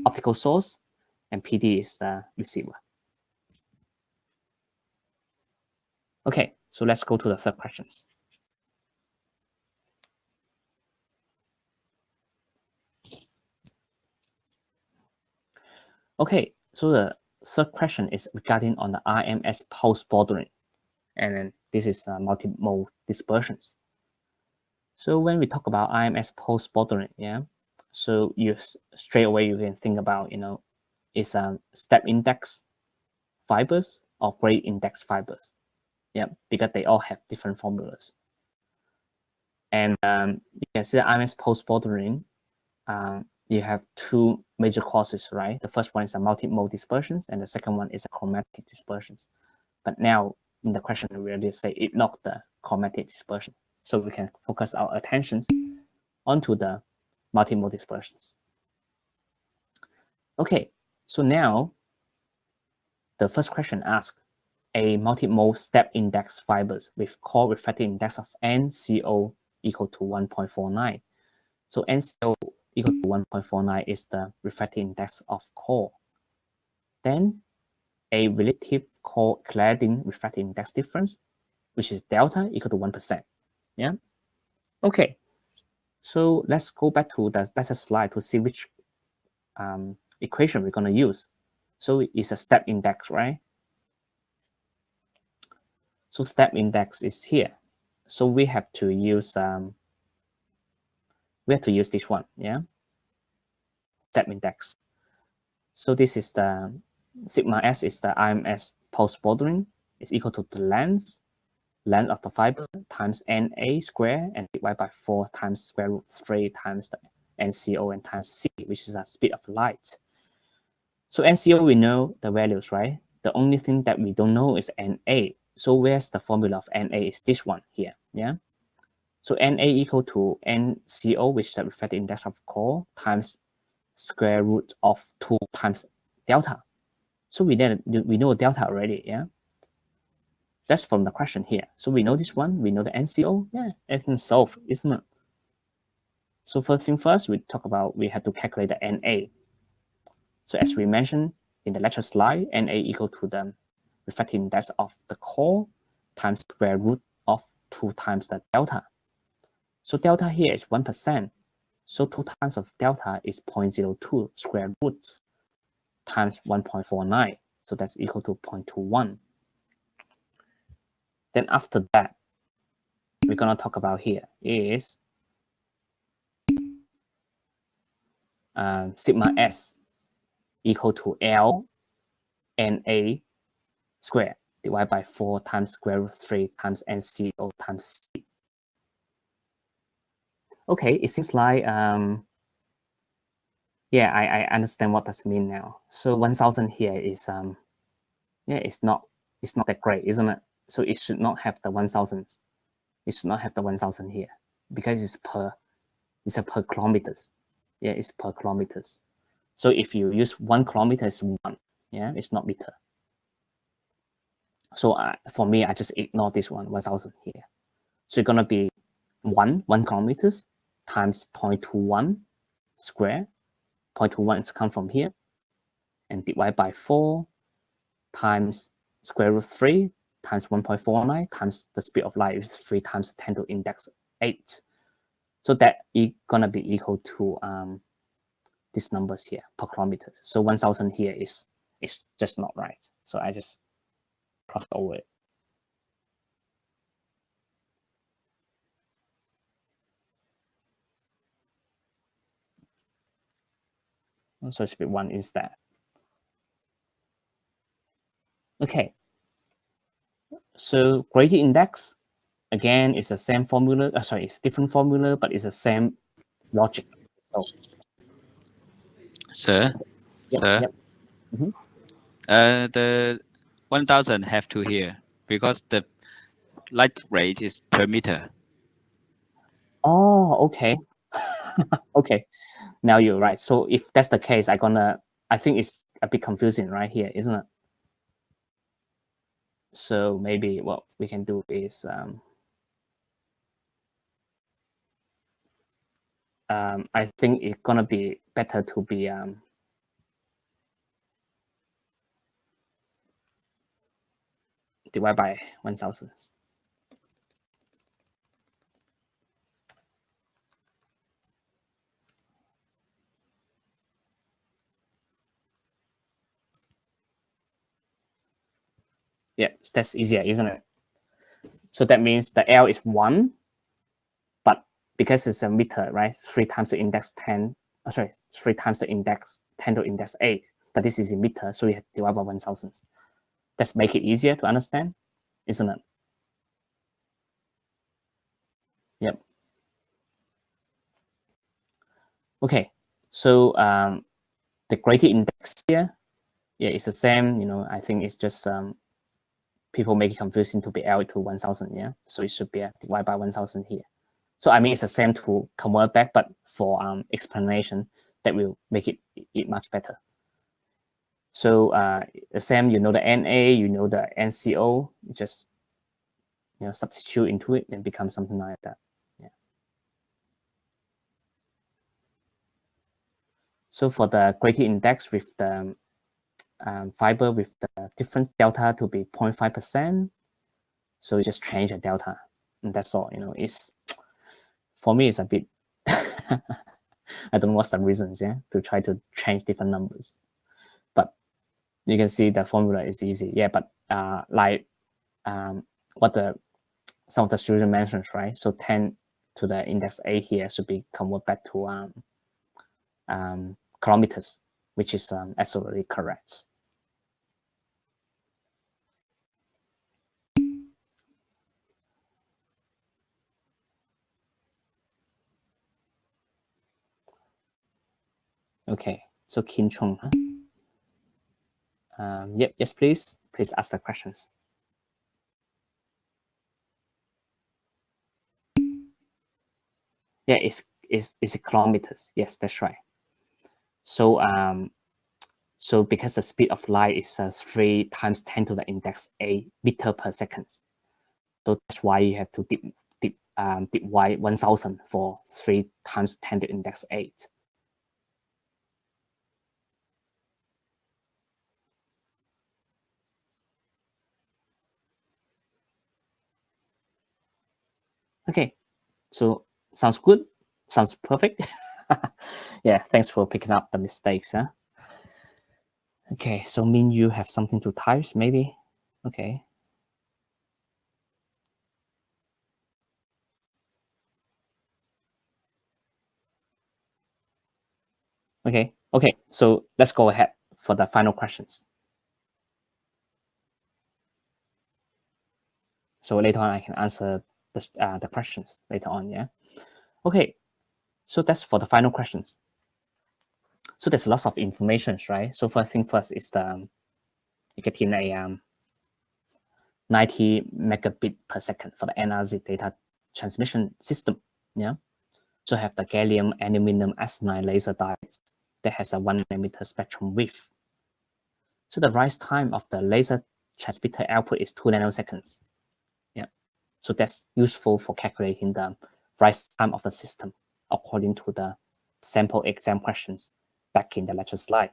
optical source and PD is the receiver. Okay, so let's go to the third questions. Okay, so the third question is regarding on the RMS pulse bordering, and then this is multimode dispersions. So when we talk about RMS pulse bordering, yeah, so you straight away you can think about it's step index fibers or gray index fibers, yeah, because they all have different formulas. And you can see the RMS pulse bordering. You have 2 major causes, right? The first one is a multimode dispersions, and the second one is a chromatic dispersions. But now in the question, we already say ignore the chromatic dispersion, so we can focus our attentions onto the multimode dispersions. Okay, so now the first question asks a multimode step index fibers with core refractive index of NCO equal to 1.49. So NCO equal to 1.49 is the refractive index of core. Then a relative core cladding refractive index difference, which is delta equal to 1%. Yeah. Okay. So let's go back to the better slide to see which equation we're going to use. So it's a step index, right? So step index is here. So we have to use this one, yeah. Step index. So this is the sigma s is the IMS post bordering. It's equal to the length of the fiber times NA square and divided by 4 times square root 3 times the NCO and times C, which is the speed of light. So NCO, we know the values, right? The only thing that we don't know is NA. So where's the formula of NA is this one here, yeah? So NA equal to NCO, which is the refractive index of core, times square root of 2 times delta. So we know delta already, yeah? That's from the question here. So we know this one, we know the NCO, yeah, everything's solved, isn't it? So first thing first, we talk about, we have to calculate the NA. So as we mentioned in the lecture slide, NA equal to the refractive index of the core times square root of 2 times the delta. So delta here is 1%. So 2 times of delta is 0.02 square roots times 1.49. So that's equal to 0.21. Then after that, we're going to talk about here is sigma s equal to L NA squared divided by 4 times square root 3 times NCO times C. Okay, it seems like, yeah, I understand what does mean now. So 1000 here is, yeah, it's not that great, isn't it? So it should not have the 1000. It should not have the 1000 here because it's a per kilometers. Yeah, it's per kilometers. So if you use 1 kilometer, it's 1. Yeah, it's not meter. So for me, I just ignore this one, 1000 here. So it's going to be 1 kilometers times 0.21 square. 0.21 is come from here and divide by 4 times square root 3 times 1.49 times the speed of light is 3 times 10 to index 8. So that is going to be equal to these numbers here per kilometer. So 1000 here is just not right. So I just crossed over it. So speed 1 is that. Okay. So gradient index, again, is the same formula. Sorry, it's different formula, but it's the same logic. So, Sir, yep, sir, yep. Mm-hmm. The 1000 have to here because the light rate is per meter. Oh, okay. Okay, now you're right. So if that's the case, I think it's a bit confusing right here, isn't it? So maybe what we can do is I think it's gonna be better to be divided by 1000. Yeah, that's easier, isn't it? So that means the L is 1, but because it's a meter, right? 3 times the index 10. Sorry, 3 times the index 10 to index 8. But this is in meter, so we have to divide by 1000. That's make it easier to understand, isn't it? Yep. Okay, so the gradient index here, yeah, it's the same. I think it's just people make it confusing to be L to 1000. Yeah, so it should be divided by 1000 here. So I mean, it's the same to convert back, but for explanation, that will make it much better. So the same, you know the NA, you know the NCO, you just substitute into it and become something like that. Yeah. So for the gradient index with the fiber with the difference delta to be 0.5%, so you just change the delta, and that's all. It's, for me, it's a bit I don't know what's the reasons, to try to change different numbers, but you can see the formula is easy. Yeah, but like what some of the students mentioned, right? So 10 to the index A here should be converted back to kilometers, which is absolutely correct. Okay, so Kin Chung, huh? Yep, yes, please ask the questions. Yeah, it's kilometers. Yes, that's right. So so because the speed of light is 3 times 10 to the index 8 meter per second, so that's why you have to divide 1000 for 3 times 10 to the index 8. Okay, so sounds good, sounds perfect. Yeah, thanks for picking up the mistakes, huh? Okay, so mean you have something to type, maybe? Okay. Okay, so let's go ahead for the final questions. So later on, I can answer the questions later on, yeah? Okay, so that's for the final questions. So there's lots of information, right? So first thing first is you get in a 90 megabit per second for the NRZ data transmission system, yeah? So have the gallium aluminum arsenide laser diodes that has a 1 nanometer spectrum width. So the rise time of the laser transmitter output is 2 nanoseconds. Yeah. So that's useful for calculating the rise time of the system according to the sample exam questions back in the lecture slide.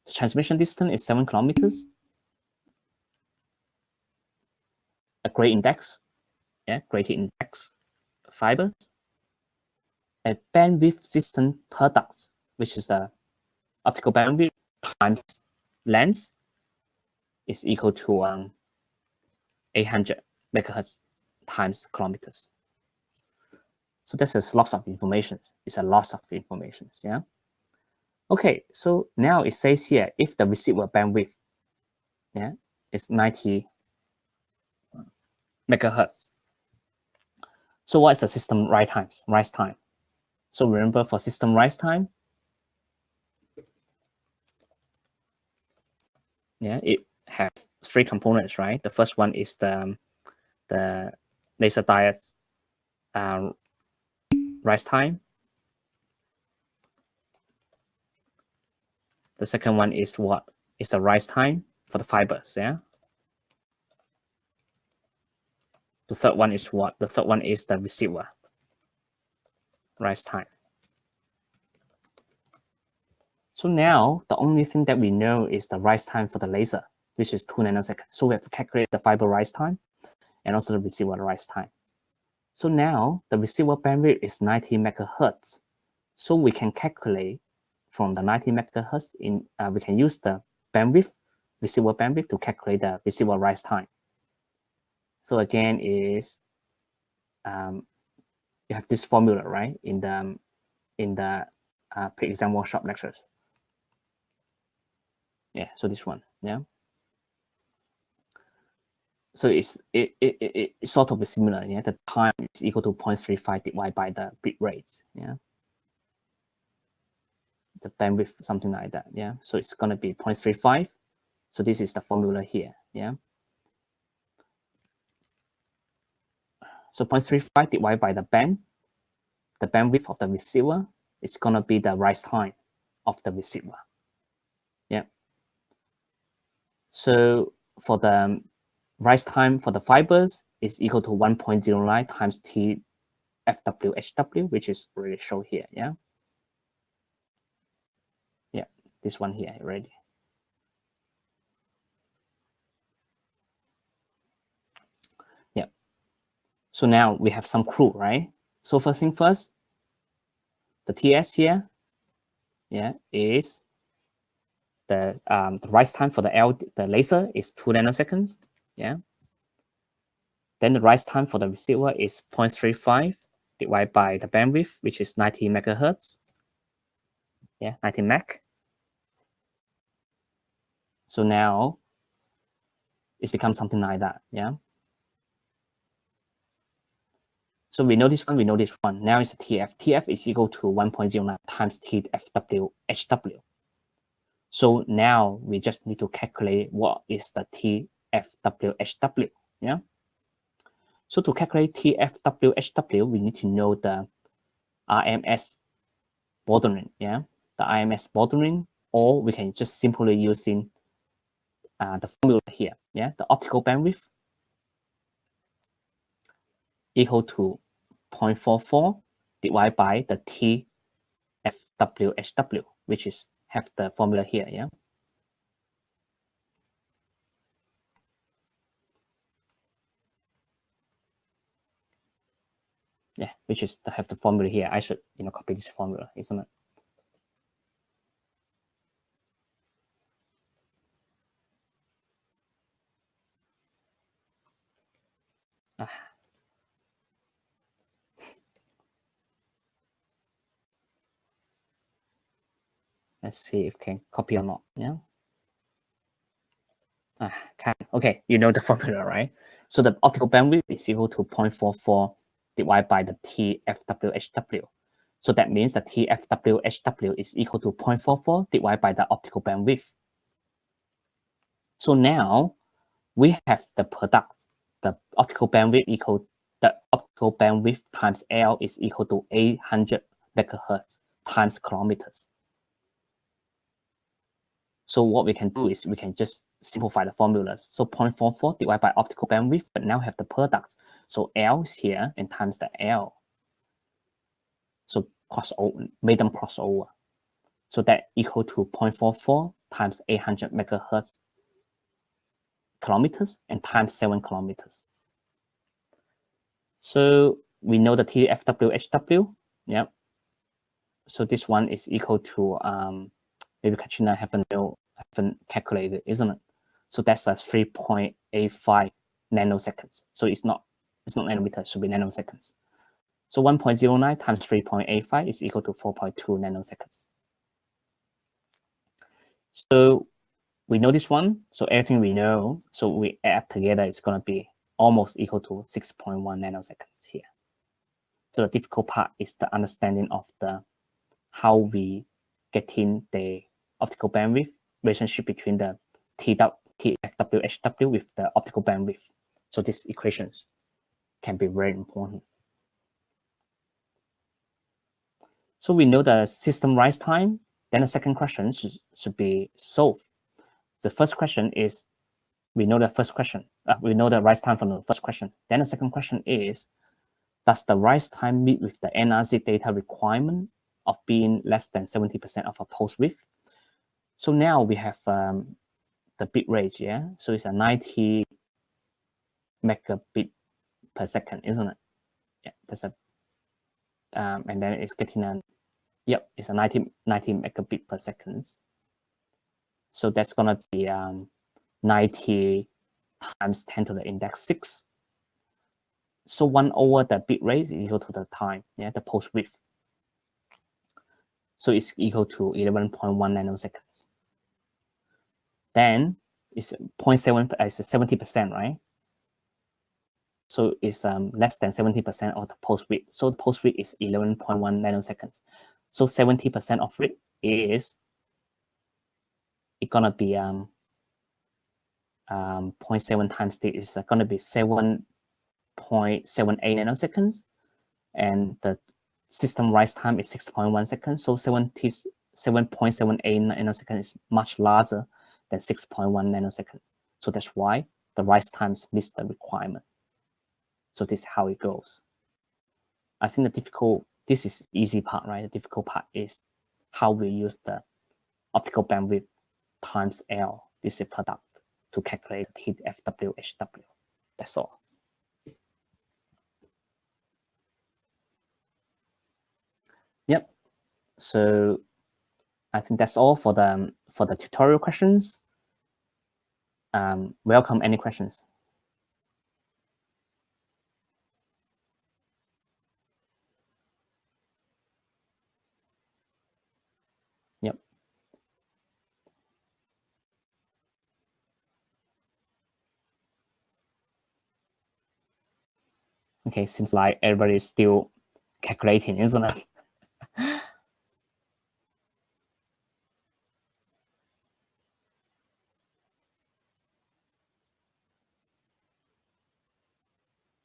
The transmission distance is 7 kilometers. A gradient index, gradient index fibers. A bandwidth distance product, which is the optical bandwidth times length, is equal to 800 megahertz times kilometers. So this is lots of information. It's a lot of information, yeah? Okay, so now it says here, if the receiver bandwidth, is 90 megahertz. So what is the system rise time? So remember, for system rise time, it has 3 components, right? The first one is the laser diode rise time. The second one is what is the rise time for the fibers, yeah? The third one is what? The third one is the receiver rise time. So now the only thing that we know is the rise time for the laser, which is 2 nanoseconds. So we have to calculate the fiber rise time and also the receiver rise time. So now the receiver bandwidth is 90 megahertz. So we can calculate from the 90 megahertz we can use the receiver bandwidth to calculate the receiver rise time. So again is you have this formula, right, in the pre-exam workshop lectures. Yeah, so this one, yeah. So it's sort of similar, yeah. The time is equal to 0.35 divided by the bit rates, yeah. The bandwidth, something like that, yeah. So it's gonna be 0.35. So this is the formula here, yeah. So 0.35 divided by the bandwidth of the receiver, it's gonna be the rise time of the receiver, yeah. So for the rise time for the fibers is equal to 1.09 times T FWHW, which is already shown here. Yeah. Yeah, this one here already. Yeah. So now we have some clue, right? So first thing first, the TS here, yeah, is the rise time for the laser is 2 nanoseconds. Yeah. Then the rise time for the receiver is 0.35 divided by the bandwidth, which is 90 megahertz. Yeah, 90 meg. So now it's become something like that. Yeah. So we know this one, we know this one. Now it's a TF. TF is equal to 1.09 times TFWHW. So now we just need to calculate what is the TFWHW. Yeah. So to calculate TFWHW, we need to know the RMS bordering. Yeah, the RMS bordering, or we can just simply using the formula here. Yeah, the optical bandwidth equal to 0.44 divided by the TFWHW, which is have the formula here. Yeah. Yeah, which is to have the formula here. I should copy this formula, isn't it? Let's see if can copy or not. Yeah. Can. Okay, you know the formula, right? So the optical bandwidth is equal to 0.44 divided by the TFWHW. So that means the TFWHW is equal to 0.44 divided by the optical bandwidth. So now we have the product, the optical bandwidth times L is equal to 800 megahertz times kilometers. So what we can do is we can just simplify the formulas. So 0.44 divided by optical bandwidth, but now have the products. So L is here and times the L. So made them cross over. So that equal to 0.44 times 800 megahertz kilometers and times 7 kilometers. So we know the TFWHW. Yeah. So this one is equal to maybe Katrina haven't calculated, isn't it? So that's a 3.85 nanoseconds. So it's not nanometers, it should be nanoseconds. So 1.09 times 3.85 is equal to 4.2 nanoseconds. So we know this one. So everything we know, so we add together, it's going to be almost equal to 6.1 nanoseconds here. So the difficult part is the understanding of the how we get in the optical bandwidth relationship between the TFWHW with the optical bandwidth. So these equations can be very important. So we know the system rise time. Then the second question should be solved. The first question is, we know the first question. We know the rise time from the first question. Then the second question is, does the rise time meet with the NRZ data requirement of being less than 70% of a pulse width? So now we have the bit rate, yeah? So it's a 90 megabit per second, isn't it? Yeah, that's a, and then it's getting a, yep, it's a 90 megabit per second. So that's gonna be 90 times 10 to the index 6. So 1 over the bit rate is equal to the time, yeah, the pulse width. So it's equal to 11.1 nanoseconds. Then it's 0.7, it's 70%, right? So it's less than 70% of the pulse width. So the pulse width is 11.1 nanoseconds. So 70% of it is gonna be 0.7 times this is gonna be 7.78 nanoseconds, and the system rise time is 6.1 seconds. So 7.78 nanoseconds is much larger than 6.1 nanoseconds. So that's why the rise times miss the requirement. So this is how it goes. I think this is the easy part, right? The difficult part is how we use the optical bandwidth times L, this is a product, to calculate heat FW, HW. That's all. Yep. So I think that's all for the tutorial questions. Welcome any questions. Yep. Okay, seems like everybody's still calculating, isn't it?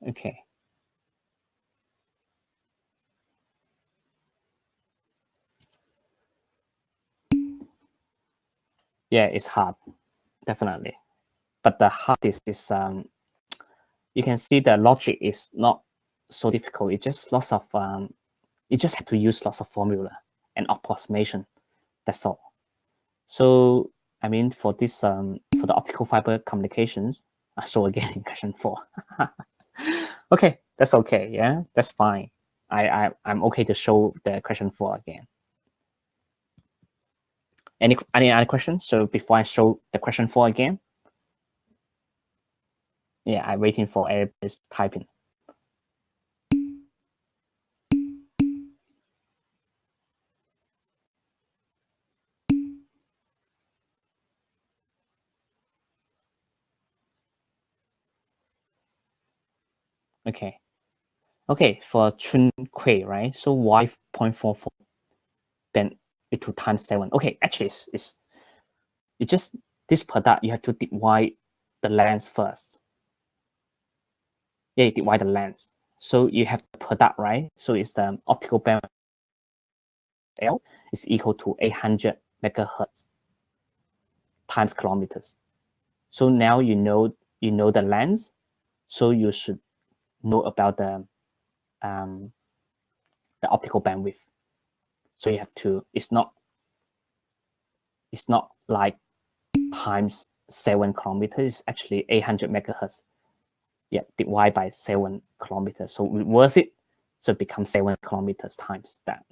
Okay. Yeah, it's hard, definitely. But the hardest is you can see the logic is not so difficult. It's just lots of you just have to use lots of formula and approximation. That's all. So I mean, for this for the optical fiber communications, so again in question 4. Okay, that's okay. Yeah, that's fine. I'm okay to show the question 4 again. Any other questions? So before I show the question 4 again, yeah, I'm waiting for everybody's typing. Okay. Okay, for Chun Kui, right? So y 0.44, then it will times 7. Okay, actually, it's just this product, you have to divide the length first. Yeah, you divide the length. So you have the product, right? So it's the optical bandwidth L is equal to 800 megahertz times kilometers. So now you know the length, so you should know about the optical bandwidth. So you have to, it's not like times 7 kilometers, it's actually 800 megahertz. Yeah, divide by 7 kilometers. So reverse it, so it becomes 7 kilometers times that.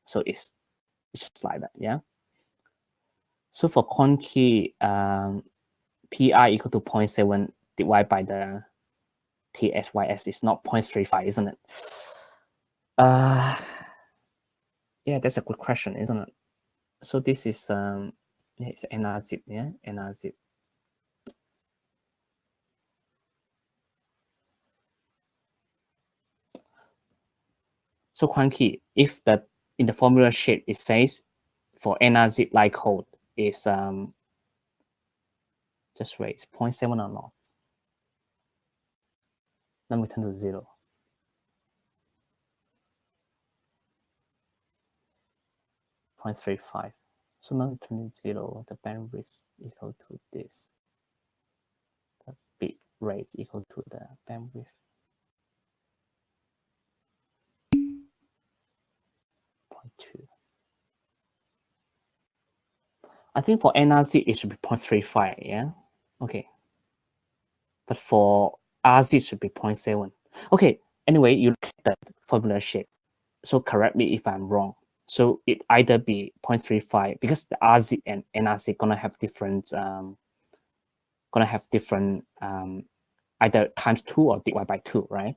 So it's just like that, yeah. So for Conkey, PI equal to 0.7 divided by the TSYS is not 0.35, isn't it? Yeah, that's a good question, isn't it? So this is it's NRZ, yeah, NRZ. So Kwanki, if in the formula sheet it says for NRZ like code is just wait, it's 0.7 or not? Let me turn to 0. Point 0.35. So now turn to 0, the bandwidth equal to this. The bit rate equal to the bandwidth. 0.2. I think for NRZ it should be 0.35, yeah? Okay. But for RZ it should be 0.7. Okay, anyway, you look at the formula sheet. So correct me if I'm wrong. So it either be 0.35 because the RZ and NRZ gonna have different either times 2 or divided by 2, right?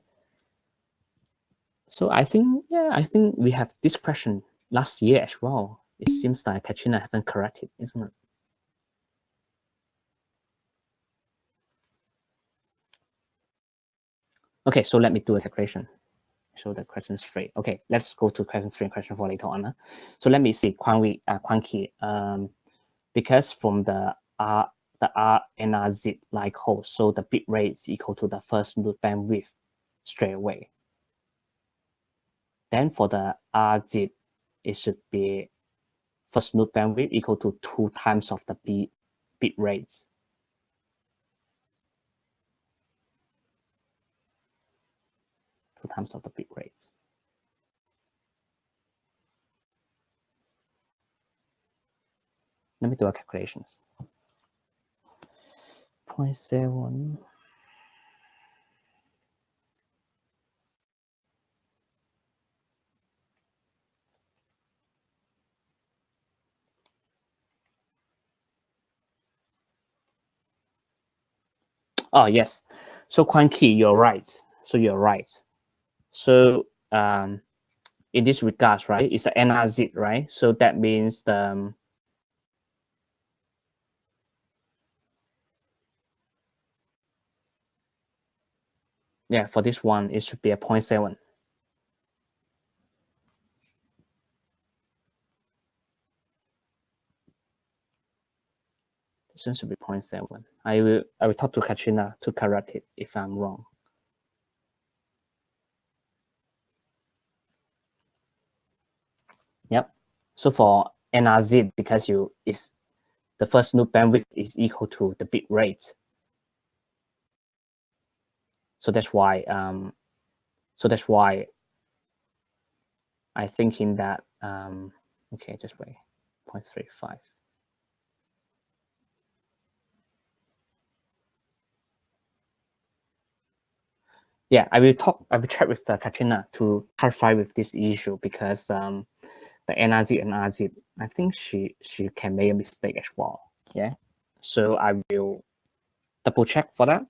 So I think we have this question last year as well. It seems like Katrina haven't corrected, isn't it? Okay, so let me do a calculation. So the question 3. Okay, let's go to question 3 and question 4 later on. So let me see Quanky. Because from the R and RZ like host, so the bit rate is equal to the first loop bandwidth straight away. Then for the RZ, it should be first loop bandwidth equal to 2 times of the B bit rates. 2 times of the bit rates. Let me do our calculations. 0.7. Oh, yes. So Quan Key, you're right. So you're right. So in this regards, right, it's an NRZ, right? So that means the yeah, for this one, it should be a 0.7. This one should be 0.7. I will talk to Katrina to correct it if I'm wrong. Yep. So for NRZ, because the first loop bandwidth is equal to the bit rate. So that's why I thinking that okay, just wait, 0.35. Yeah, I will chat with Katrina to clarify with this issue, because the NRZ and RZ, I think she can make a mistake as well. Yeah, so I will double check for that.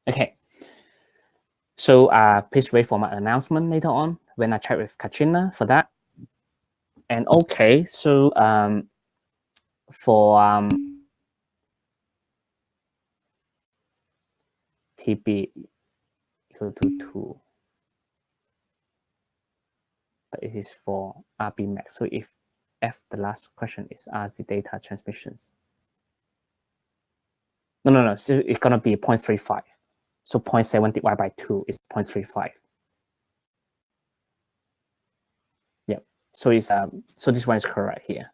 Okay. So please wait for my announcement later on when I chat with Katrina for that. And okay, so for TB equal to 2, but it is for RB max. So if F, the last question, is RZ data transmissions. No. So it's gonna be 0.35. So 0.7 divided by 2 is 0.35. Yeah. So it's so this one is correct here.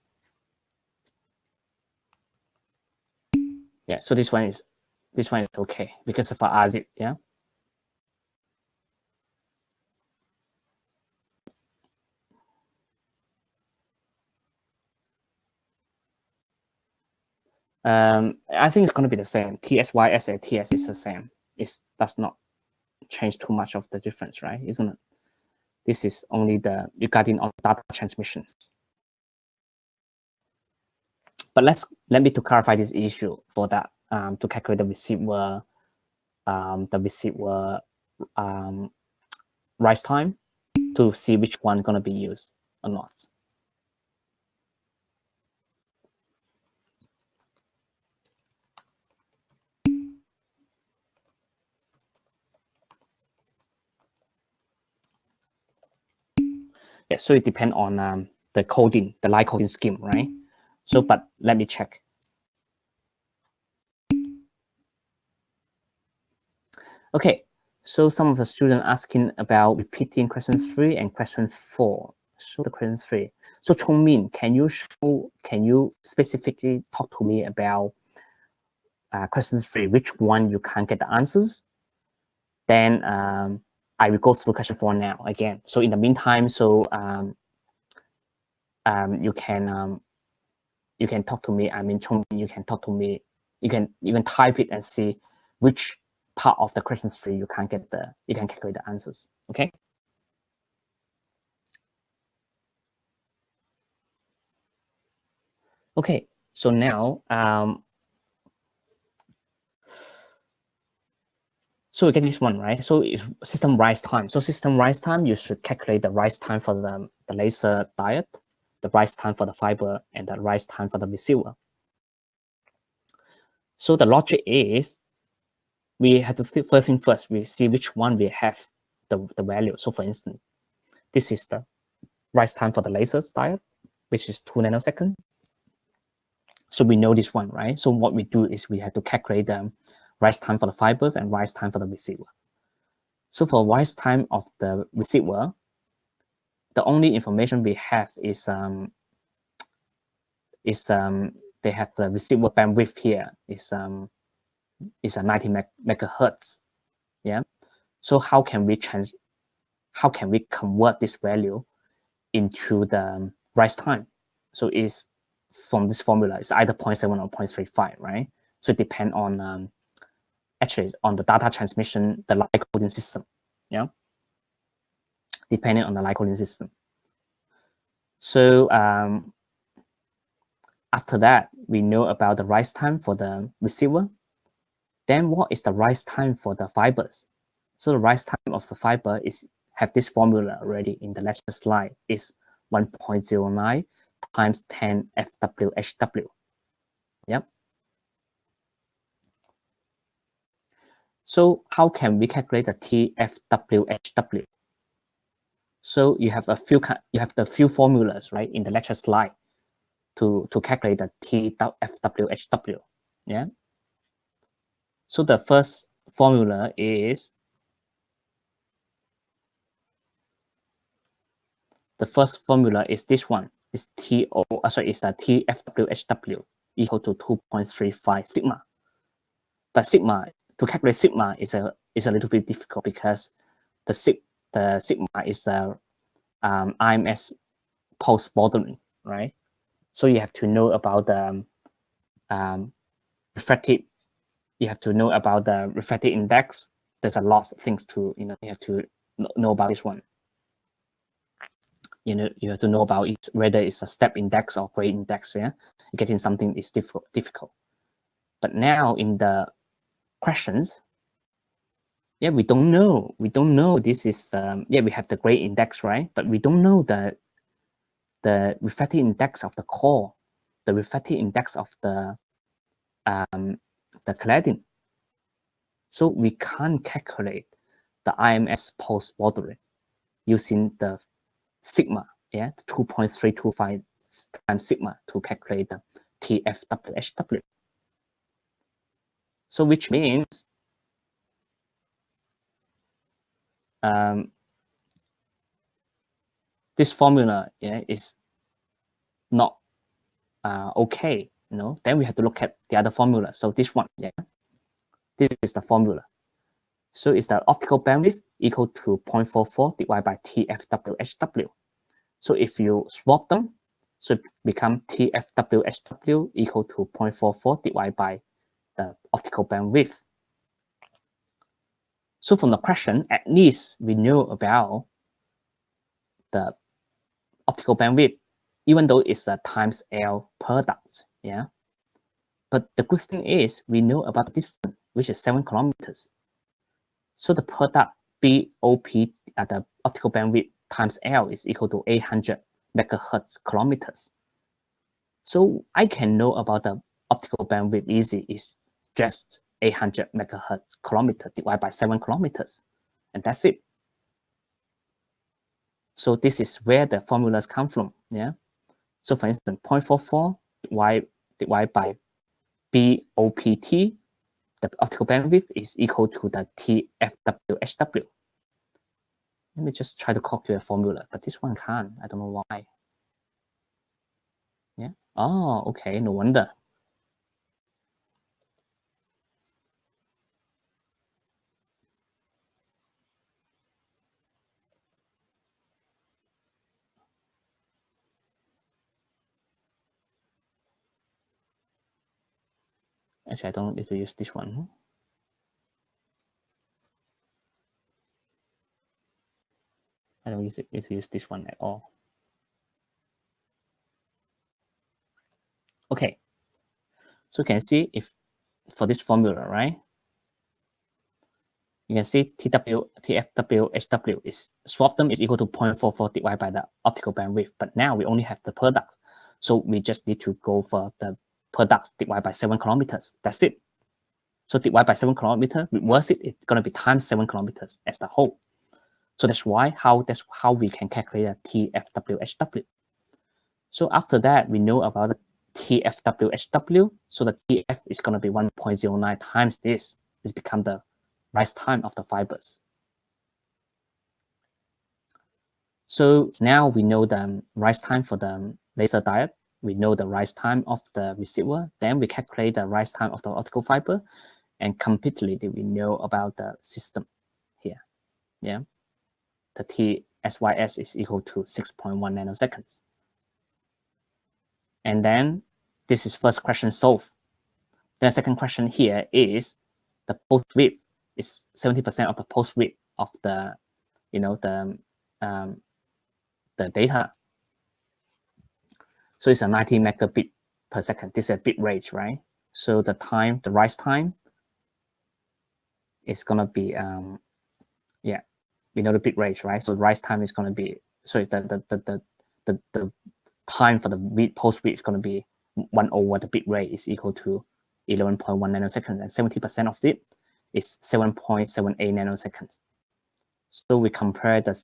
Yeah. So this one is okay because of RZ. Yeah. I think it's going to be the same. TSY, SATS is the same. It does not change too much of the difference, right? Isn't it? This is only the regarding on data transmissions. But let me to clarify this issue for that to calculate the receiver rise time to see which one going to be used or not. Yeah, so it depends on the coding, the line coding scheme, right? So, but let me check. Okay, so some of the students asking about repeating question 3 and question 4. So the question 3. So Chongmin, can you specifically talk to me about question 3, which one you can't get the answers? Then I will go through question 4 now again. So in the meantime, so you can talk to me. I mean, Chongmin, you can talk to me. You can type it and see which part of the question 3 you can calculate the answers. Okay. Okay. So now so we get this one, right? So it's system rise time. So system rise time, you should calculate the rise time for the laser diode, the rise time for the fiber, and the rise time for the receiver. So the logic is we have to first thing first, we see which one we have the value. So for instance, this is the rise time for the laser diode, which is 2 nanoseconds. So we know this one, right? So what we do is we have to calculate the rise time for the fibers and rise time for the receiver. So for rise time of the receiver, the only information we have is they have the receiver bandwidth here is a 90 megahertz. Yeah. So how can we convert this value into the rise time? So it's from this formula, it's either 0.7 or 0.35, right? So it depends on actually on the data transmission, the line coding system. Yeah. Depending on the line coding system. So after that, we know about the rise time for the receiver. Then what is the rise time for the fibers? So the rise time of the fiber have this formula already in the lecture slide. Is 1.09 times 10 FWHW. Yep. So how can we calculate the TFWHW? So you have the few formulas, right, in the lecture slide to calculate the TFWHW. Yeah. So the first formula is this one. It's the TFWHW equal to 2.35 sigma. But sigma, to calculate sigma is a little bit difficult because the sigma is the IMS pulse bordering, right? So you have to know about the refractive. You have to know about the refractive index. There's a lot of things to you have to know about this one. You have to know about it, whether it's a step index or grade index. Yeah, getting something is difficult. But now in the questions, yeah, we don't know. We don't know this is we have the grade index, right? But we don't know the refractive index of the core, the refractive index of the cladding. So we can't calculate the IMS pulse bordering using the sigma, 2.325 times sigma to calculate the TFWHW. So which means this formula is not okay. Then we have to look at the other formula. So this one, this is the formula. So it's the optical bandwidth equal to 0.44 divided by TFWHW. So if you swap them, so it become TFWHW equal to 0.44 divided by the optical bandwidth. So from the question, at least we know about the optical bandwidth, even though it's the times L product. Yeah. But the good thing is we know about the distance, which is 7 kilometers. So the product BOP at the optical bandwidth times L is equal to 800 megahertz kilometers. So I can know about the optical bandwidth easy is just 800 megahertz kilometer divided by 7 kilometers. And that's it. So this is where the formulas come from. Yeah. So for instance, 0.44 divided by BOPT, the optical bandwidth is equal to the TFWHW. Let me just try to copy a formula, but this one can't. I don't know why. Yeah. Oh, okay. No wonder. Actually, I don't need to use this one. I don't need to use this one at all. Okay. So you can see if for this formula, right? You can see TFWHW is swap them is equal to 0.44 divided by the optical bandwidth. But now we only have the product. So we just need to go for the product divided by 7 kilometers. That's it. So divided by 7 kilometers, reverse it, it's going to be times 7 kilometers as the whole. So that's how we can calculate the TFWHW. So after that, we know about the TFWHW. So the TF is going to be 1.09 times this. It's become the rise time of the fibers. So now we know the rise time for the laser diode. We know the rise time of the receiver. Then we calculate the rise time of the optical fiber, and completely we know about the system here. Yeah, the TSYS is equal to 6.1 nanoseconds. And then this is first question solved. The second question here is the post width is 70% of the post width of the, the data. So it's a 90 megabit per second. This is a bit rate, right? So the time, the rise time is gonna be, yeah, we know the bit rate, right? So rise time is gonna be, sorry, the time for the read post read is gonna be 1 over the bit rate is equal to 11.1 nanoseconds, and 70% of it is 7.78 nanoseconds. So we compare the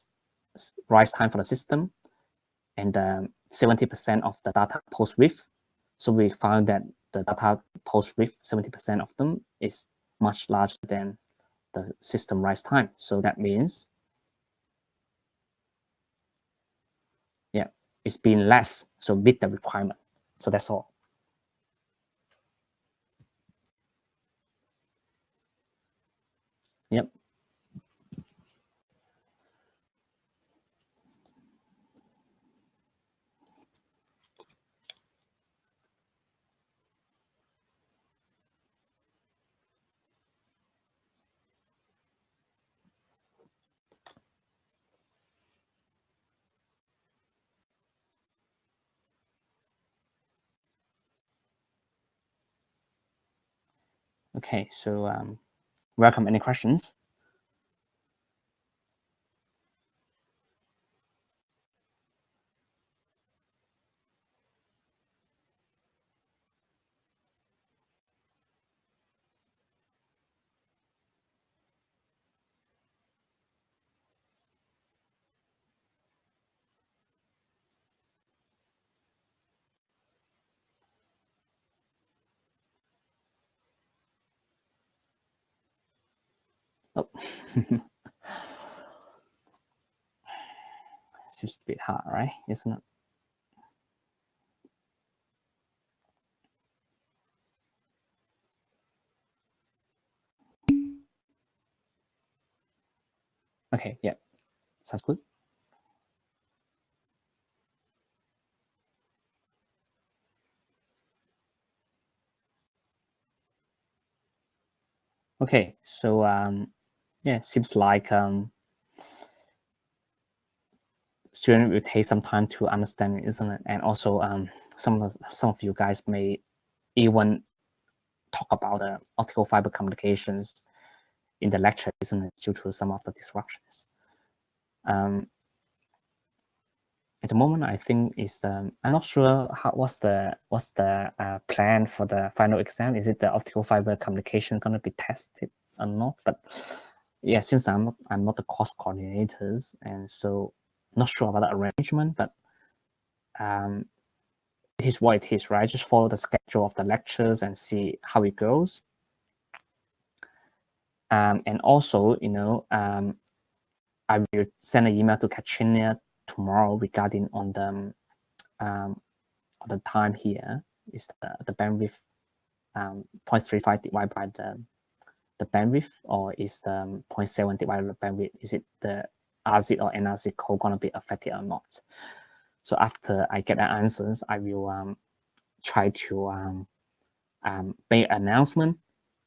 rise time for the system and 70% of the data post width. So we found that the data post width, 70% of them is much larger than the system rise time. So that means, yeah, it's been less, so meet the requirement. So that's all. Yep. Okay, so welcome. Any questions? Oh. Seems a bit hard, right? Isn't it? Okay, yeah, sounds good. Okay, so yeah, seems like student will take some time to understand, isn't it? And also some of you guys may even talk about optical fiber communications in the lecture, isn't it, due to some of the disruptions. At the moment, I think is I'm not sure what's the plan for the final exam. Is it the optical fiber communication going to be tested or not? But yeah, since I'm not the course coordinators, and so not sure about the arrangement, but it is what it is, right? Just follow the schedule of the lectures and see how it goes. And also, I will send an email to Katrina tomorrow regarding on the time here is the bandwidth 0.35 divided by the bandwidth, or is the 0.7 divided by the bandwidth? Is it the RZ or NRZ code going to be affected or not? So after I get the answers, I will try to make an announcement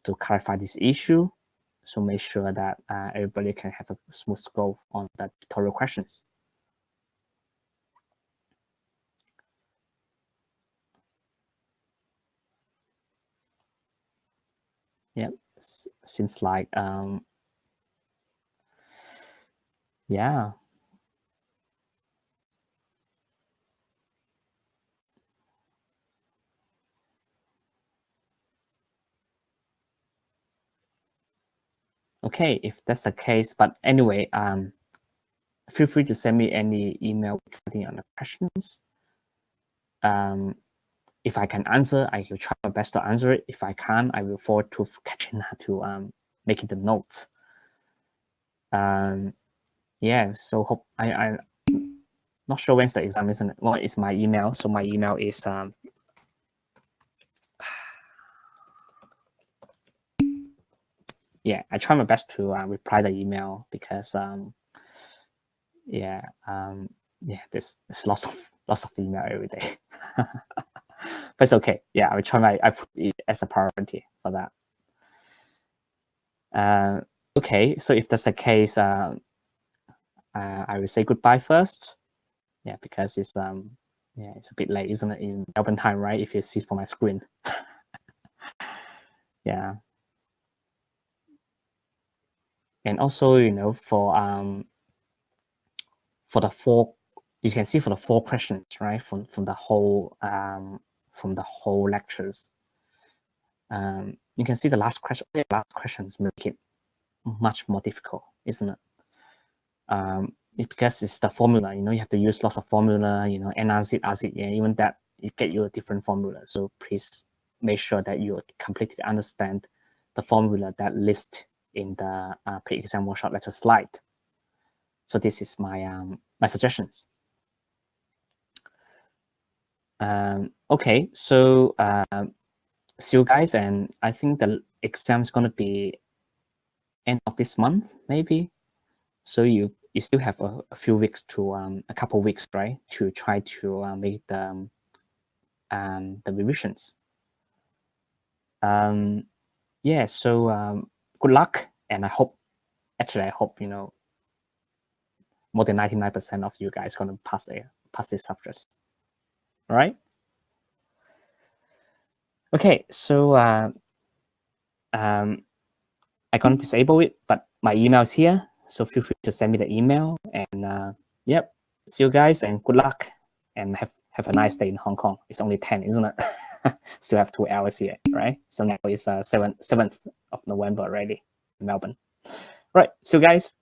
to clarify this issue. So make sure that everybody can have a smooth go on the tutorial questions. Yeah, seems like yeah. Okay, if that's the case, but anyway, feel free to send me any email regarding on the questions. If I can answer, I will try my best to answer it. If I can't, I will forward to Katrina to make it the notes. Yeah, so hope I Not sure when's the exam, isn't it? What is my email? So my email is yeah, I try my best to reply the email because yeah, there's lots of email every day. But it's okay. Yeah, I put it as a priority for that. Okay, so if that's the case, I will say goodbye first. Yeah, because it's it's a bit late, isn't it, in Melbourne time, right? If you see from my screen. Yeah. And also, for the four, you can see for the 4 questions, right, from the whole lectures. You can see the last questions make it much more difficult, isn't it? Because it's the formula, you have to use lots of formula, NRZ, RZ, yeah, even that, it get you a different formula. So please make sure that you completely understand the formula that list in the pre-exam workshop lecture slide. So this is my my suggestions. Okay, so see you guys, and I think the exam is going to be end of this month, maybe. So you still have a few weeks to a couple weeks, right, to try to make the revisions. Yeah, so good luck, and I hope more than 99% of you guys going to pass this subject. All right. Okay, so I'm going to disable it, but my email is here, so feel free to send me the email. And yep, see you guys, and good luck, and have a nice day in Hong Kong. It's only 10, isn't it? Still have 2 hours here, right? So now it's 7th of November already in Melbourne. Right, see you guys.